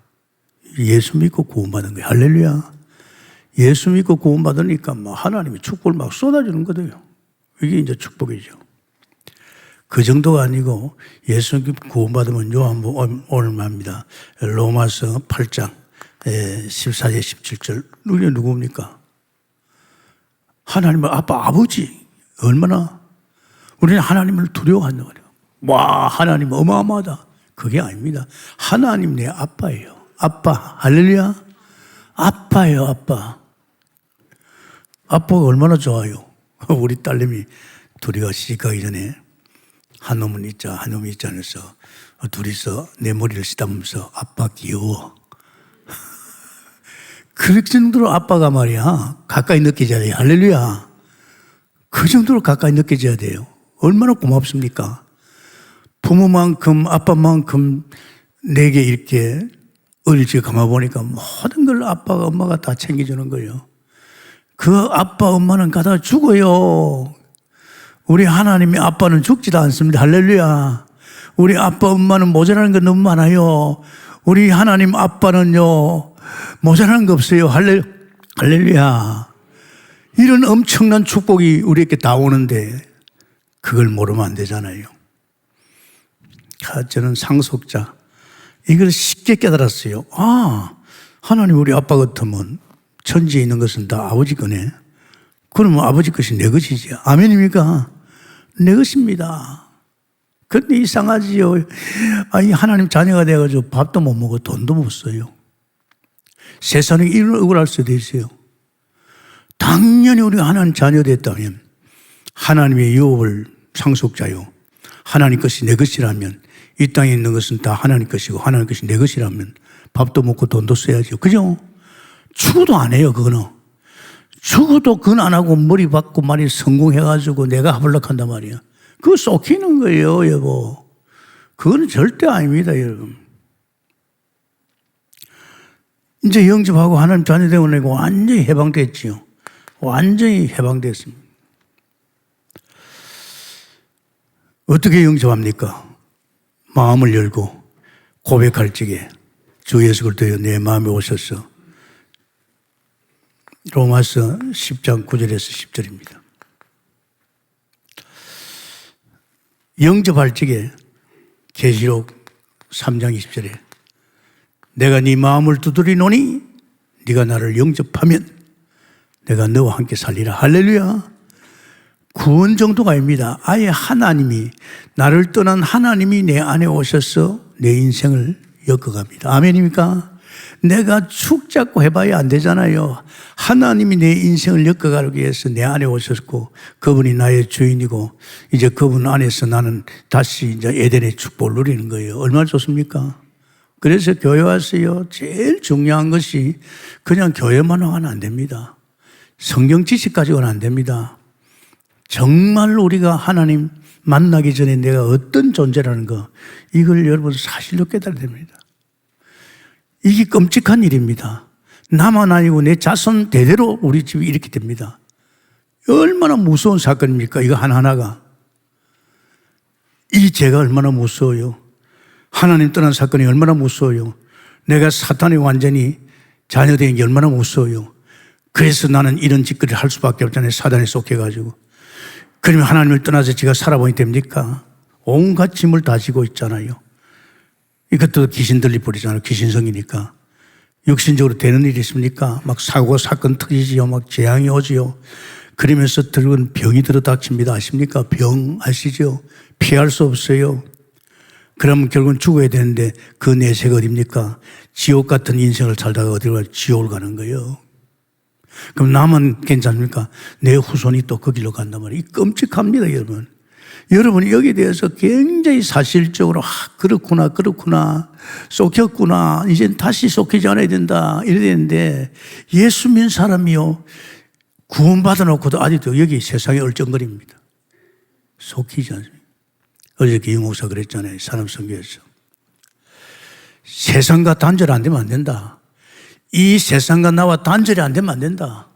예수 믿고 구원받은 거예요. 할렐루야. 예수 믿고 구원받으니까 하나님이 축복을 막 쏟아주는 거예요. 이게 이제 축복이죠. 그 정도가 아니고 예수 믿고 구원받으면 오늘 말입니다. 로마서 8장 14절 17절 우리 누구입니까? 하나님은 아버지. 얼마나 우리는 하나님을 두려워한단 말이에요. 와, 하나님 어마어마하다. 그게 아닙니다. 하나님 내 아빠예요. 아빠. 할렐루야. 아빠예요, 아빠. 아빠가 얼마나 좋아요. 우리 딸내미 둘이가 시집가기 전에 한 놈은 있자, 한 놈이 있자 해서 둘이서 내 머리를 쓰다보면서 아빠 귀여워. 그 정도로 아빠가 말이야 가까이 느껴져야 돼요. 할렐루야. 그 정도로 가까이 느껴져야 돼요. 얼마나 고맙습니까? 부모만큼 아빠만큼 내게 이렇게 어릴 적에 감아보니까 모든 걸 아빠가 엄마가 다 챙겨주는 거예요. 그 아빠 엄마는 가다 죽어요. 우리 하나님의 아빠는 죽지도 않습니다. 할렐루야. 우리 아빠 엄마는 모자라는 거 너무 많아요. 우리 하나님 아빠는요 모자라는 거 없어요. 할렐루야. 이런 엄청난 축복이 우리에게 다 오는데 그걸 모르면 안 되잖아요. 저는 상속자 이걸 쉽게 깨달았어요. 아, 하나님 우리 아빠 같으면 천지에 있는 것은 다 아버지 거네. 그러면 아버지 것이 내 것이지. 아멘입니까? 내 것입니다. 근데 이상하지요. 아니, 하나님 자녀가 돼가지고 밥도 못 먹고 돈도 못 써요. 세상에 이런 억울할 수도 있어요. 당연히 우리가 하나님 자녀 됐다면 하나님의 유업을 상속자요. 하나님 것이 내 것이라면 이 땅에 있는 것은 다 하나님 것이고 하나님 것이 내 것이라면 밥도 먹고 돈도 써야죠. 그죠? 죽어도 안 해요, 그거는. 죽어도 그건 안 하고 머리 받고 말이 성공해가지고 내가 하블락한단 말이야. 그거 쏙히는 거예요, 여보. 그건 절대 아닙니다, 여러분. 이제 영접하고 하나님 자녀 되고 내고 완전히 해방됐지요. 완전히 해방됐습니다. 어떻게 영접합니까? 마음을 열고 고백할 적에 주 예수 그리스도여 내 마음에 오셔서 로마서 10장 9절에서 10절입니다. 영접할 적에 계시록 3장 20절에 내가 네 마음을 두드리노니 네가 나를 영접하면 내가 너와 함께 살리라. 할렐루야. 구원 정도가 아닙니다. 아예 하나님이 나를 떠난 하나님이 내 안에 오셔서 내 인생을 엮어갑니다. 아멘입니까? 내가 축 잡고 해봐야 안 되잖아요. 하나님이 내 인생을 엮어가기 위해서 내 안에 오셨고 그분이 나의 주인이고 이제 그분 안에서 나는 다시 이제 에덴의 축복을 누리는 거예요. 얼마나 좋습니까? 그래서 교회 와서요 제일 중요한 것이 그냥 교회만 하면 안 됩니다. 성경 지식 가지고는 안 됩니다. 정말 우리가 하나님 만나기 전에 내가 어떤 존재라는 거 이걸 여러분 사실로 깨달아야 됩니다. 이게 끔찍한 일입니다. 나만 아니고 내 자손 대대로 우리 집이 이렇게 됩니다. 얼마나 무서운 사건입니까? 이거 하나하나가. 이 죄가 얼마나 무서워요. 하나님 떠난 사건이 얼마나 무서워요. 내가 사탄이 완전히 자녀된 게 얼마나 무서워요. 그래서 나는 이런 짓거리를 할 수밖에 없잖아요. 사단에 속해가지고. 그러면 하나님을 떠나서 제가 살아보니 됩니까? 온갖 짐을 다 지고 있잖아요. 이것도 귀신 들리버리잖아요. 귀신성이니까. 육신적으로 되는 일이 있습니까? 막 사고, 사건 터지지요. 막 재앙이 오지요. 그러면서 들은 병이 들어닥칩니다. 아십니까? 병 아시죠? 피할 수 없어요. 그러면 결국은 죽어야 되는데 그 내세가 어딥니까? 지옥 같은 인생을 살다가 어디로 가요? 지옥을 가는 거예요. 그럼 나만 괜찮습니까? 내 후손이 또 그 길로 간단 말이에요. 끔찍합니다, 여러분. 여러분 여기에 대해서 굉장히 사실적으로 그렇구나 속혔구나 이제 다시 속히지 않아야 된다 이래야 되는데 예수 믿는 사람이요 구원받아 놓고도 아직도 여기 세상에 얼쩡거립니다. 속히지 않습니다. 어저께 이목사 그랬잖아요. 사람 선교에서 세상과 단절 안 되면 안 된다. 이 세상과 나와 단절이 안 되면 안 된다.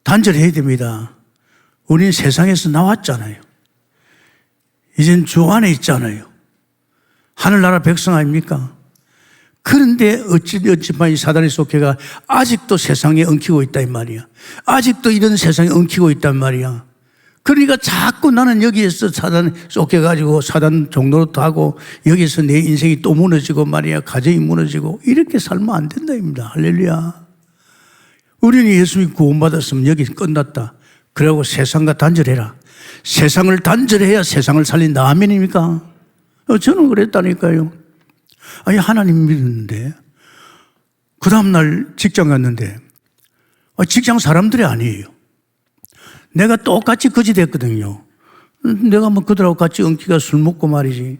단절해야 됩니다. 우리는 세상에서 나왔잖아요. 이젠 주 안에 있잖아요. 하늘나라 백성 아닙니까? 그런데 어찌만 이 사단의 속해가 아직도 세상에 엉키고 있다 이 말이야. 아직도 이런 세상에 엉키고 있단 말이야. 그러니까 자꾸 나는 여기에서 사단 쫓겨가지고 사단 종로로 하고 여기서 내 인생이 또 무너지고 말이야. 가정이 무너지고 이렇게 살면 안 된다입니다. 할렐루야. 우리는 예수님 구원받았으면 여기 끝났다. 그러고 세상과 단절해라. 세상을 단절해야 세상을 살린다. 아멘입니까? 저는 그랬다니까요. 아니 하나님 믿는데 그 다음날 직장 갔는데 직장 사람들이 아니에요. 내가 똑같이 거지 됐거든요. 내가 뭐 그들하고 같이 엉키가 술 먹고 말이지.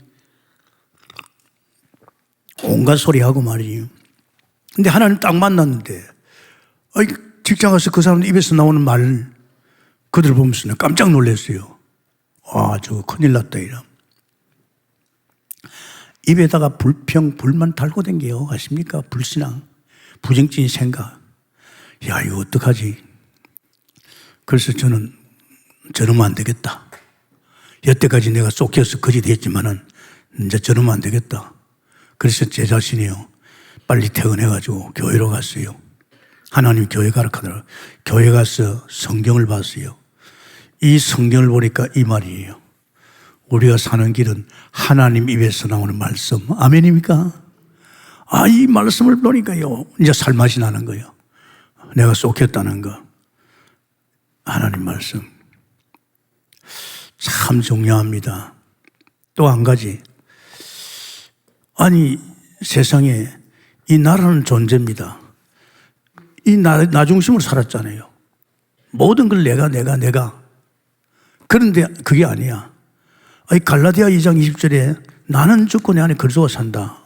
온갖 소리 하고 말이지. 근데 하나님 딱 만났는데 직장 가서 그 사람 입에서 나오는 말 그들 보면서 내가 깜짝 놀랐어요. 와, 저거 큰일 났다 이런. 입에다가 불만 달고 댕겨요. 아십니까? 불신앙, 부정적인 생각. 야, 이거 어떡하지? 그래서 저는 저러면 안 되겠다. 여태까지 내가 쫓겨서 거지 됐지만은 이제 저러면 안 되겠다. 그래서 제 자신이요. 빨리 퇴근해가지고 교회로 갔어요. 하나님 교회 가라 하더라고요. 교회 가서 성경을 봤어요. 이 성경을 보니까 이 말이에요. 우리가 사는 길은 하나님 입에서 나오는 말씀. 아멘입니까? 이 말씀을 보니까요. 이제 살맛이 나는 거예요. 내가 쏟겠다는 거. 하나님 말씀. 참 중요합니다. 또 한 가지. 아니, 세상에 이 나라는 존재입니다. 이 나 중심으로 살았잖아요. 모든 걸 내가. 그런데 그게 아니야. 갈라디아 2장 20절에 나는 죽고 내 안에 그리스도가 산다.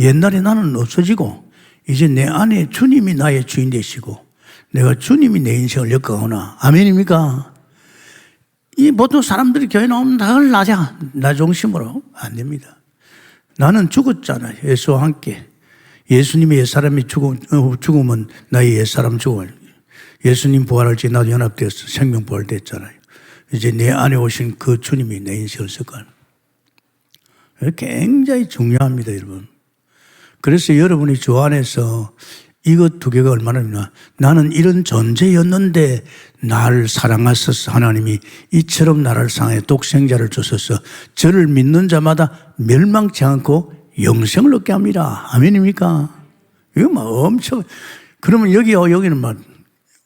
옛날에 나는 없어지고 이제 내 안에 주님이 나의 주인 되시고 내가 주님이 내 인생을 엮어가구나. 아멘입니까? 이 보통 사람들이 교회 나오면 나 중심으로 안 됩니다. 나는 죽었잖아요. 예수와 함께. 예수님의 옛사람이 죽으면 나의 옛사람 죽어요. 예수님 부활할 때 나도 연합되어서 생명 부활됐잖아요. 이제 내 안에 오신 그 주님이 내 인생을 섞어요. 굉장히 중요합니다, 여러분. 그래서 여러분이 주 안에서 이것 두 개가 얼마나 있나. 나는 이런 존재였는데 나를 사랑하셔서 하나님이 이처럼 나를 사랑해 독생자를 주셔서 저를 믿는 자마다 멸망치 않고 영생을 얻게 합니다. 아멘입니까? 이거 막 엄청. 그러면 여기는 막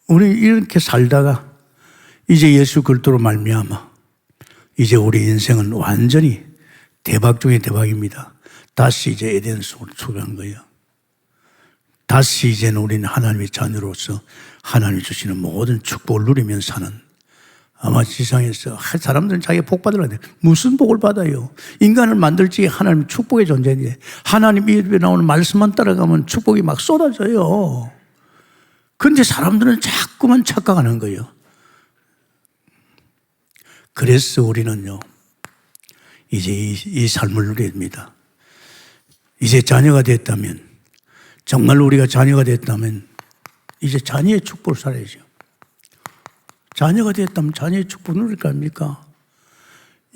우리 이렇게 살다가 이제 예수 그리스도로 말미암아 이제 우리 인생은 완전히 대박 중에 대박입니다. 다시 이제 에덴 속으로 들어간 거예요. 다시 이제는 우리는 하나님의 자녀로서 하나님이 주시는 모든 축복을 누리며 사는, 아마 지상에서 사람들은 자기가 복 받으려고 하는데 무슨 복을 받아요? 인간을 만들지 하나님 축복의 존재인데 하나님 입에 나오는 말씀만 따라가면 축복이 막 쏟아져요. 그런데 사람들은 자꾸만 착각하는 거예요. 그래서 우리는요, 이제 이 삶을 누려야 됩니다. 이제 자녀가 됐다면, 정말 우리가 자녀가 됐다면 이제 자녀의 축복을 살아야죠. 자녀가 됐다면 자녀의 축복을 누릴 거 아닙니까?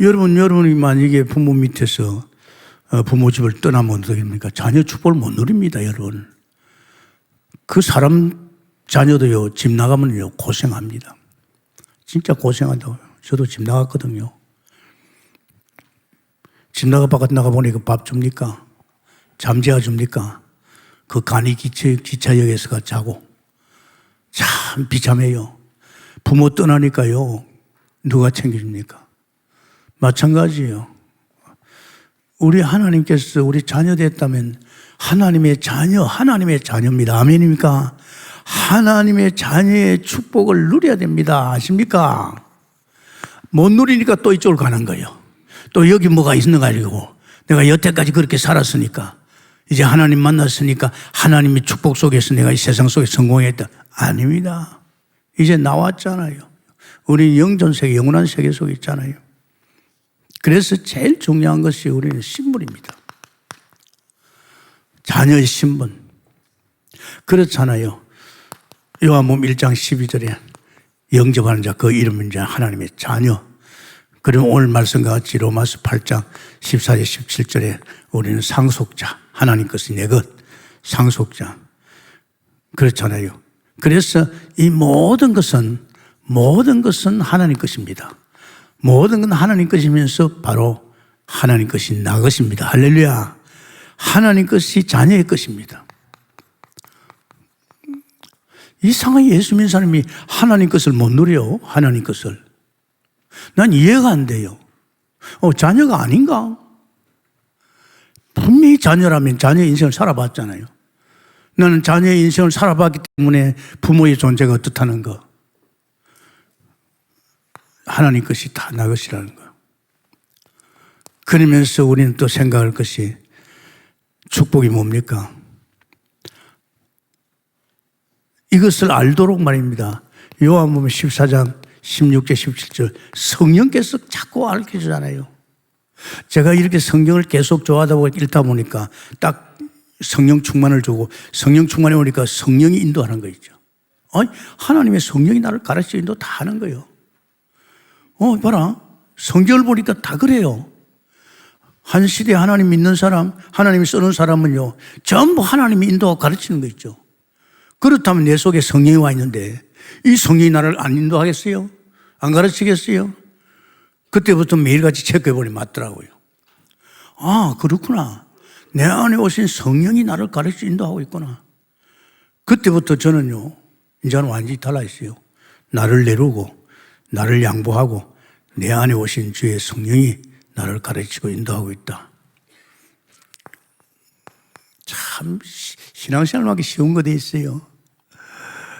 여러분이 만약에 부모 밑에서 부모 집을 떠나면 어떻게 됩니까? 자녀 축복을 못 누립니다, 여러분. 그 사람 자녀도요, 집 나가면요, 고생합니다. 진짜 고생한다고요. 저도 집 나갔거든요. 집 바깥 나가보니까 밥 줍니까? 잠재워 줍니까? 그 간이 기차역에서 자고. 참 비참해요. 부모 떠나니까요, 누가 챙겨줍니까? 마찬가지예요. 우리 하나님께서 우리 자녀 됐다면 하나님의 자녀입니다. 아멘입니까? 하나님의 자녀의 축복을 누려야 됩니다. 아십니까? 못 누리니까 또 이쪽으로 가는 거예요. 또 여기 뭐가 있는 거 아니고 내가 여태까지 그렇게 살았으니까 이제 하나님 만났으니까 하나님의 축복 속에서 내가 이 세상 속에 성공했다. 아닙니다. 이제 나왔잖아요. 우리 영전 세계, 영원한 세계 속에 있잖아요. 그래서 제일 중요한 것이 우리는 신분입니다. 자녀의 신분. 그렇잖아요. 요한복음 1장 12절에 영접하는 자, 그 이름은 이제 하나님의 자녀. 그럼 오늘 말씀과 같이 로마서 8장 14절 17절에 우리는 상속자, 하나님 것이 내 것, 상속자. 그렇잖아요. 그래서 이 모든 것은 하나님 것입니다. 모든 건 하나님 것이면서 바로 하나님 것이 나 것입니다. 할렐루야. 하나님 것이 자녀의 것입니다. 이상하게 예수 믿는 사람이 하나님 것을 못 누려요. 하나님 것을. 난 이해가 안 돼요. 자녀가 아닌가? 분명히 자녀라면 자녀 인생을 살아봤잖아요. 나는 자녀의 인생을 살아봤기 때문에 부모의 존재가 어떻다는 거. 하나님 것이 다 나 것이라는 거. 그러면서 우리는 또 생각할 것이 축복이 뭡니까? 이것을 알도록 말입니다. 요한복음 14장 16절 17절 성령께서 자꾸 알려주잖아요. 제가 이렇게 성경을 계속 좋아하다 읽다 보니까 딱 성령 충만을 주고 성령 충만에 오니까 성령이 인도하는 거 있죠. 아니, 하나님의 성령이 나를 가르쳐 인도 다 하는 거예요. 봐라. 성경을 보니까 다 그래요. 한 시대에 하나님 믿는 사람, 하나님이 쓰는 사람은요, 전부 하나님이 인도하고 가르치는 거 있죠. 그렇다면 내 속에 성령이 와 있는데 이 성령이 나를 안 인도하겠어요? 안 가르치겠어요? 그때부터 매일같이 체크해보니 맞더라고요. 아, 그렇구나. 내 안에 오신 성령이 나를 가르쳐 인도하고 있구나. 그때부터 저는요, 이제는 완전히 달라졌어요. 나를 내루고, 나를 양보하고, 내 안에 오신 주의 성령이 나를 가르치고 인도하고 있다. 참, 신앙생활하기 쉬운 거 돼 있어요.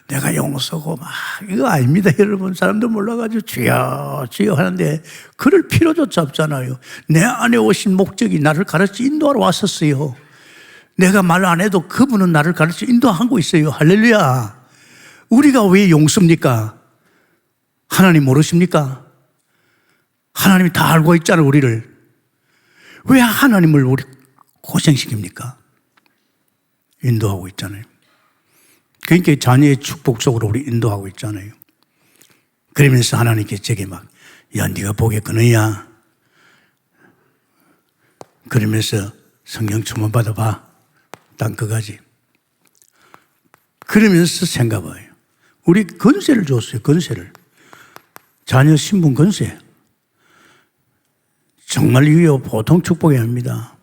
내가 용서고 막 이거 아닙니다. 여러분 사람들 몰라가지고 주여 주여 하는데 그럴 필요조차 없잖아요. 내 안에 오신 목적이 나를 가르쳐 인도하러 왔었어요. 내가 말 안 해도 그분은 나를 가르쳐 인도하고 있어요. 할렐루야. 우리가 왜 용서입니까? 하나님 모르십니까? 하나님이 다 알고 있잖아요. 우리를. 왜 하나님을 우리 고생시킵니까? 인도하고 있잖아요. 그러니까 자녀의 축복 속으로 우리 인도하고 있잖아요. 그러면서 하나님께 제게 막, 야, 네가 보겠거느냐? 그러면서 성령 충만 받아봐. 딱 그거지. 그러면서 생각해봐요. 우리 건세를 줬어요. 건세를. 자녀 신분 건세. 정말 이게 보통 축복이 아닙니다.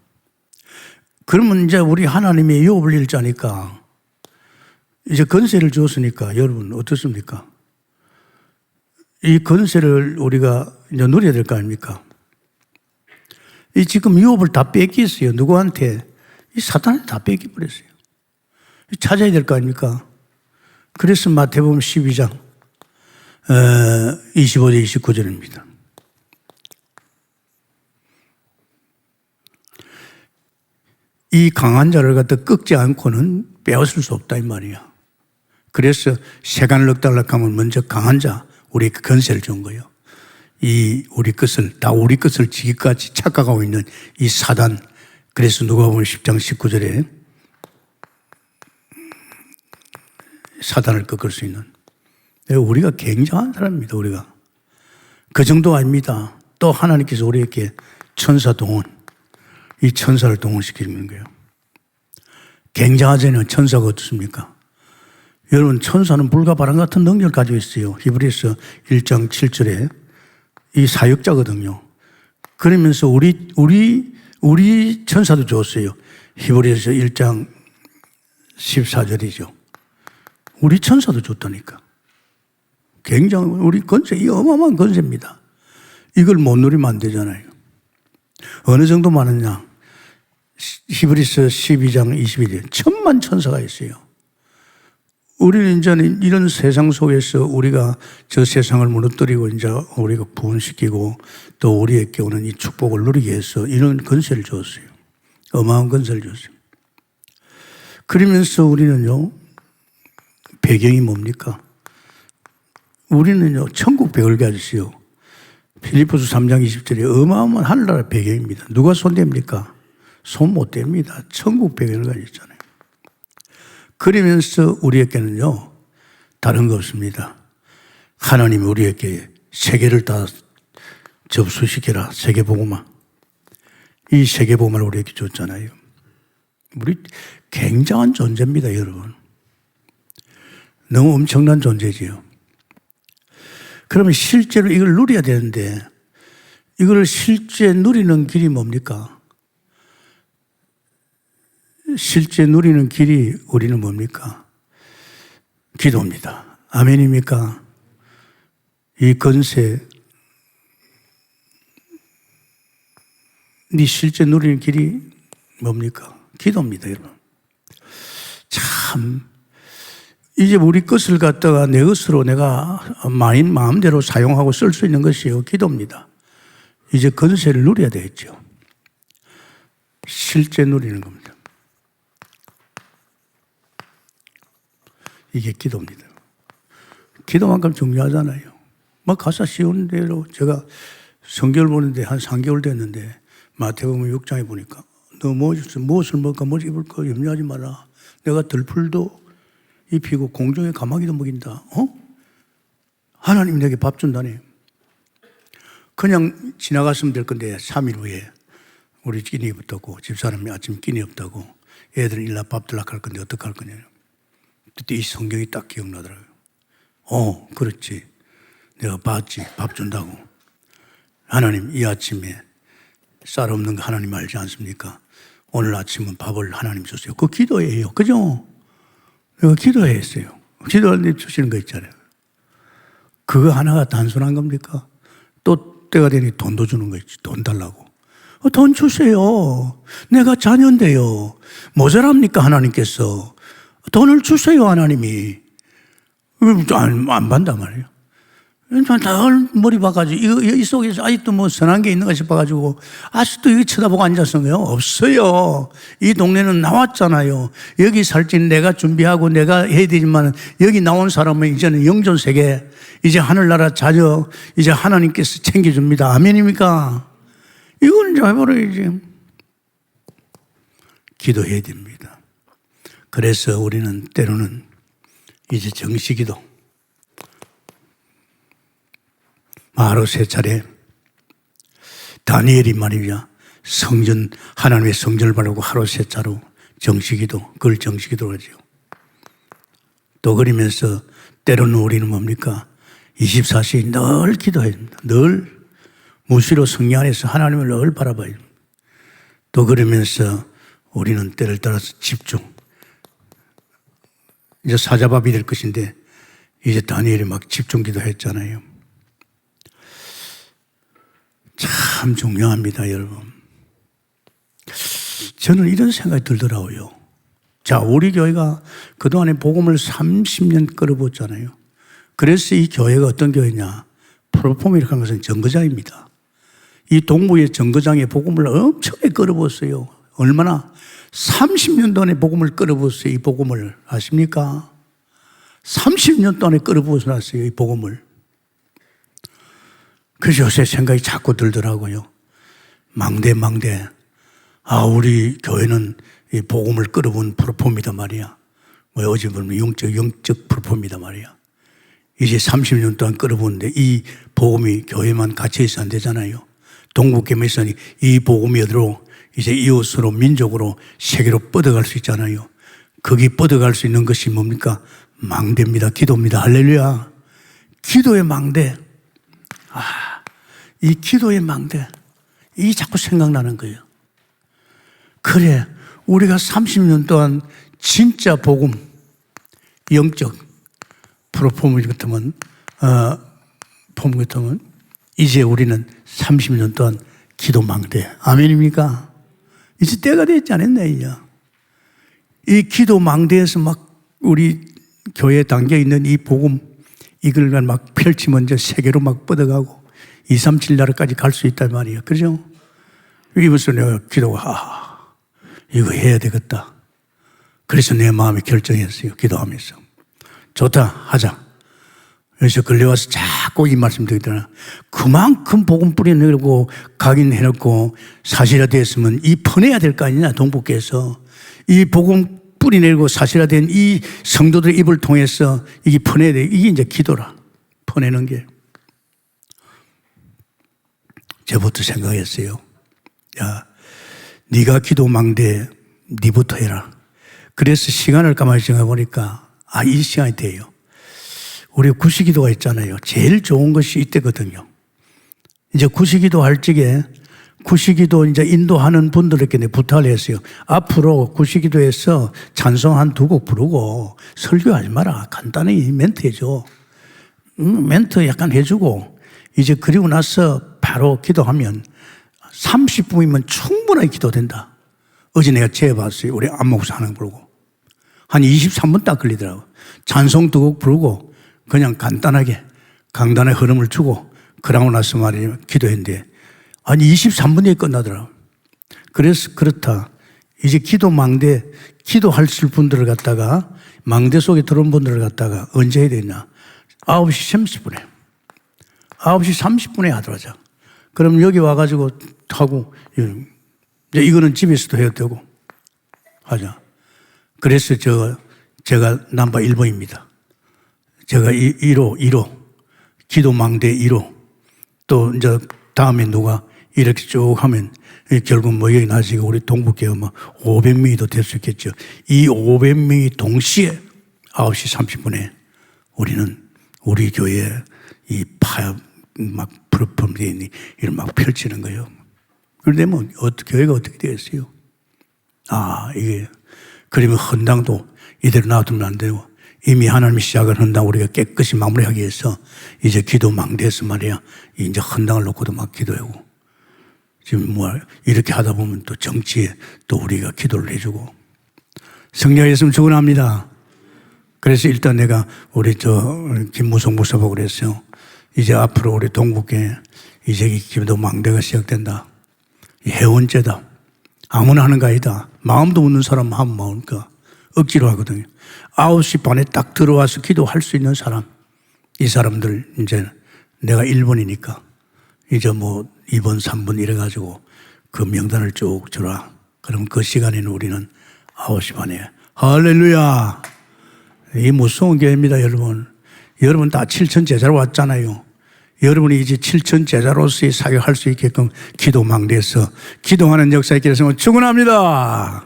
그러면 이제 우리 하나님의 유업을 일자니까 이제 건세를 주었으니까 여러분 어떻습니까? 이 건세를 우리가 이제 누려야 될 거 아닙니까? 이 지금 유업을 다 뺏겼어요. 누구한테? 이 사탄한테 다 뺏겨버렸어요. 찾아야 될 거 아닙니까? 그래서 마태복음 12장 25절 29절입니다. 이 강한 자를 갖다 꺾지 않고는 빼앗을 수 없다 이 말이야. 그래서 세간을 넉달락하면 먼저 강한 자, 우리에게 건세를 준 거예요. 이 우리 것을 지기까지 착각하고 있는 이 사단. 그래서 누가복음 10장 19절에 사단을 꺾을 수 있는. 우리가 굉장한 사람입니다. 우리가. 그 정도 아닙니다. 또 하나님께서 우리에게 천사 동원, 이 천사를 동원시키는 거예요. 굉장하잖아요. 천사가 어떻습니까? 여러분 천사는 불과 바람 같은 능력을 가지고 있어요. 히브리서 1장 7절에 이 사역자거든요. 그러면서 우리 천사도 줬어요. 히브리서 1장 14절이죠. 우리 천사도 줬다니까. 굉장히 우리 건세, 이 어마어마한 건세입니다. 이걸 못 누리면 안 되잖아요. 어느 정도 많으냐? 히브리서 12장 21절 1000만 천사가 있어요. 우리는 이제 이런 세상 속에서 우리가 저 세상을 무너뜨리고 이제 우리가 구원시키고 또 우리에게 오는 이 축복을 누리기 위해서 이런 건세를 줬어요. 어마어마한 건세를 줬어요. 그러면서 우리는요, 배경이 뭡니까? 우리는요, 천국 배경을 가졌어요. 필리포스 3장 20절에 어마어마한 하늘나라 배경입니다. 누가 손댑니까? 손 못 댑니다. 천국 배경을 가졌잖아요. 그러면서 우리에게는요, 다른 거 없습니다. 하나님이 우리에게 세계를 다 접수시켜라. 세계복음화. 이 세계복음화를 우리에게 줬잖아요. 우리 굉장한 존재입니다, 여러분. 너무 엄청난 존재지요. 그러면 실제로 이걸 누려야 되는데 이걸 실제 누리는 길이 뭡니까? 실제 누리는 길이 우리는 뭡니까? 기도입니다. 아멘입니까? 이 건세, 네 실제 누리는 길이 뭡니까? 기도입니다, 여러분. 참 이제 우리 것을 갖다가 내 것으로 내가 마음대로 사용하고 쓸 수 있는 것이요 기도입니다. 이제 권세를 누려야 되겠죠. 실제 누리는 겁니다. 이게 기도입니다. 기도만큼 중요하잖아요. 막 가사 쉬운 대로 제가 성경을 보는데 한 3개월 됐는데 마태복음 6장에 보니까 너 무엇을 먹을까 무엇을 입을까 염려하지 마라. 내가 들풀도 입히고 공중에 가마귀도 먹인다. 하나님이 내게 밥 준다네. 그냥 지나갔으면 될 건데 3일 후에 우리 끼니 붙었고 집사람이 아침 끼니 없다고 애들은 일날 밥 들락 할 건데 어떡할 거냐. 그때 이 성경이 딱 기억나더라고요. 그렇지. 내가 봤지. 밥 준다고. 하나님 이 아침에 쌀 없는 거 하나님 알지 않습니까? 오늘 아침은 밥을 하나님 주세요. 그 기도예요. 그죠? 내가 기도했어요. 기도하는데 주시는 거 있잖아요. 그거 하나가 단순한 겁니까? 또 때가 되니 돈도 주는 거 있지. 돈 달라고. 돈 주세요. 내가 자녀인데요. 모자랍니까 하나님께서. 돈을 주세요 하나님이. 안 받단 말이에요. 다 머리 박아가지고 이 속에서 아직도 뭐 선한 게 있는가 싶어가지고 아직도 여기 쳐다보고 앉았어요. 없어요. 이 동네는 나왔잖아요. 여기 살지 내가 준비하고 내가 해야 되지만 여기 나온 사람은 이제는 영전 세계, 이제 하늘나라 자녀, 이제 하나님께서 챙겨줍니다. 아멘입니까? 이걸 이제 해버려야지. 기도해야 됩니다. 그래서 우리는 때로는 이제 정식기도 하루 3차례 다니엘이 말이야 성전 하나님의 성전을 바라고 하루 3차로 정식기도 그걸 정식기도로 하죠. 또 그러면서 때로는 우리는 뭡니까 24시간 늘 기도해야 됩니다. 늘 무시로 성령 안에서 하나님을 늘 바라봐야 됩니다. 또 그러면서 우리는 때를 따라서 집중. 이제 사자밥이 될 것인데 이제 다니엘이 막 집중 기도했잖아요. 참 중요합니다, 여러분. 저는 이런 생각이 들더라고요. 자, 우리 교회가 그동안에 복음을 30년 끌어보았잖아요. 그래서 이 교회가 어떤 교회냐? 프로폼이라고 하는 것은 정거장입니다. 이 동부의 정거장에 복음을 엄청나게 끌어보았어요. 얼마나? 30년 동안에 복음을 끌어보았어요. 이 복음을 아십니까? 30년 동안에 끌어보았어요. 이 복음을. 그래서 요새 생각이 자꾸 들더라고요. 망대. 우리 교회는 이 복음을 끌어본 프로폼이다 말이야. 뭐 어제 보면 영적 프로폼이다 말이야. 이제 30년 동안 끌어보는데 이 복음이 교회만 갇혀있어 안 되잖아요. 동국교회에서는 이 복음이 어디로 이제 이웃으로 민족으로 세계로 뻗어갈 수 있잖아요. 거기 뻗어갈 수 있는 것이 뭡니까? 망대입니다. 기도입니다. 할렐루야. 기도의 망대. 이 기도의 망대. 이게 자꾸 생각나는 거예요. 그래, 우리가 30년 동안 진짜 복음, 영적 프로폼 같으면, 폼 같으면, 이제 우리는 30년 동안 기도 망대. 아멘입니까? 이제 때가 됐지 않았나, 이제. 이 기도 망대에서 막 우리 교회에 담겨 있는 이 복음, 이걸 막 펼치면 이제 세계로 막 뻗어가고 237 나라까지 갈 수 있단 말이에요. 그죠? 이것을 내가 기도가, 이거 해야 되겠다. 그래서 내 마음에 결정했어요. 기도하면서. 좋다, 하자. 그래서 걸려와서 자꾸 이 말씀 드리더라. 그만큼 복음 뿌려내고 각인해놓고 사실화됐으면 이 퍼내야 될 거 아니냐, 동북교에서. 이 복음 뿌리내고 사실화된 이 성도들의 입을 통해서 이게 퍼내야 돼. 이게 이제 기도라. 퍼내는 게. 저부터 생각했어요. 야, 네가 기도 망대, 네부터 해라. 그래서 시간을 가만히 생각해보니까 이 시간이 돼요. 우리 구시기도가 있잖아요. 제일 좋은 것이 이때거든요. 이제 구시기도 할 적에 구시기도 이제 인도하는 분들에게 부탁을 했어요. 앞으로 구시기도에서 찬송 한 2곡 부르고 설교하지 마라. 간단히 멘트 해줘. 멘트 약간 해주고 이제 그리고 나서 바로 기도하면 30분이면 충분하게 기도된다. 어제 내가 재봤어요. 우리 안목사 하는 거 보고. 한 23분 딱 걸리더라고. 찬송 두 곡 부르고 그냥 간단하게 강단의 흐름을 주고 그러고 나서 말이야 기도했는데 한 23분에 끝나더라고. 그래서 그렇다. 이제 기도 망대, 기도하실 분들을 갖다가 망대 속에 들어온 분들을 갖다가 언제 해야 되냐. 9시 30분에. 9시 30분에 하더라자. 그럼 여기 와가지고 하고, 이제 이거는 집에서도 해도 되고 하자. 그래서 제가 넘버 1번입니다. 제가 1호, 기도 망대 1호. 또 이제 다음에 누가 이렇게 쭉 하면 결국 뭐 여기 나시고 우리 동북교회 뭐 500명이 더 될 수 있겠죠. 이 500명이 동시에 9시 30분에 우리는 우리 교회에 이 막 프로펌이 이를 막 펼치는 거예요. 그런데 뭐 교회가 어떻게 되겠어요? 이게 그러면 헌당도 이대로 놔두면 안 되고 이미 하나님이 시작을 헌당 우리가 깨끗이 마무리하기 위해서 이제 기도 망대에서 말이야 이제 헌당을 놓고도 막 기도하고 지금 뭐 이렇게 하다 보면 또 정치에 또 우리가 기도를 해주고 성령이었으면 축원합니다. 그래서 일단 내가 우리 김무성 목사 보고 그랬어요. 이제 앞으로 우리 동북에 이제 기도 망대가 시작된다. 회원제다. 아무나 하는 거 아니다. 마음도 없는 사람 하면 뭐니까 억지로 하거든요. 9시 반에 딱 들어와서 기도할 수 있는 사람. 이 사람들 이제 내가 1번이니까 이제 뭐 2번, 3번 이래가지고 그 명단을 쭉 주라. 그럼 그 시간에는 우리는 9시 반에. 할렐루야. 이 무서운 교회입니다, 여러분. 여러분 다 7천 제자로 왔잖아요. 여러분이 이제 7천 제자로서의 사역할 수 있게끔 기도 망대에서 기도하는 역사에 기도해서 축원합니다.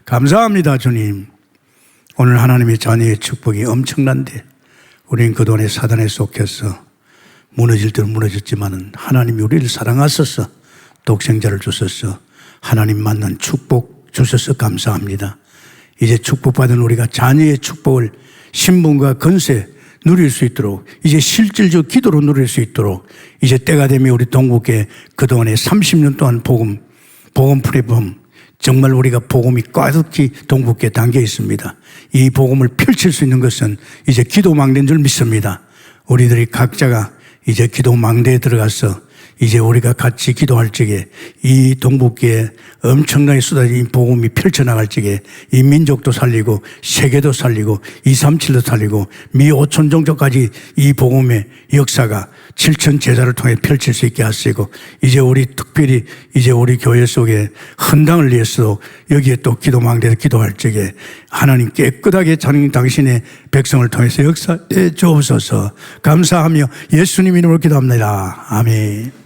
감사합니다, 주님. 오늘 하나님의 자녀의 축복이 엄청난데 우리는 그동안에 사단에 속해서 무너질 때는 무너졌지만은 하나님이 우리를 사랑하셔서 독생자를 주셔서 하나님 만난 축복 주셔서 감사합니다. 이제 축복받은 우리가 자녀의 축복을 신분과 건세 누릴 수 있도록 이제 실질적 기도로 누릴 수 있도록 이제 때가 되면 우리 동국에 그동안에 30년 동안 복음 플랫폼 정말 우리가 복음이 가득히 동북에 담겨 있습니다. 이 복음을 펼칠 수 있는 것은 이제 기도 망대인 줄 믿습니다. 우리들이 각자가 이제 기도 망대에 들어가서 이제 우리가 같이 기도할 적에 이 동북계에 엄청나게 쏟아진 이 복음이 펼쳐나갈 적에 이 민족도 살리고 세계도 살리고 237도 살리고 미 5천 종족까지 이 복음의 역사가 7천 제자를 통해 펼칠 수 있게 하시고 이제 우리 특별히 이제 우리 교회 속에 헌당을 위해서 여기에 또 기도망대에서 기도할 적에 하나님 깨끗하게 당신의 백성을 통해서 역사해 주옵소서. 감사하며 예수님 이름으로 기도합니다. 아멘.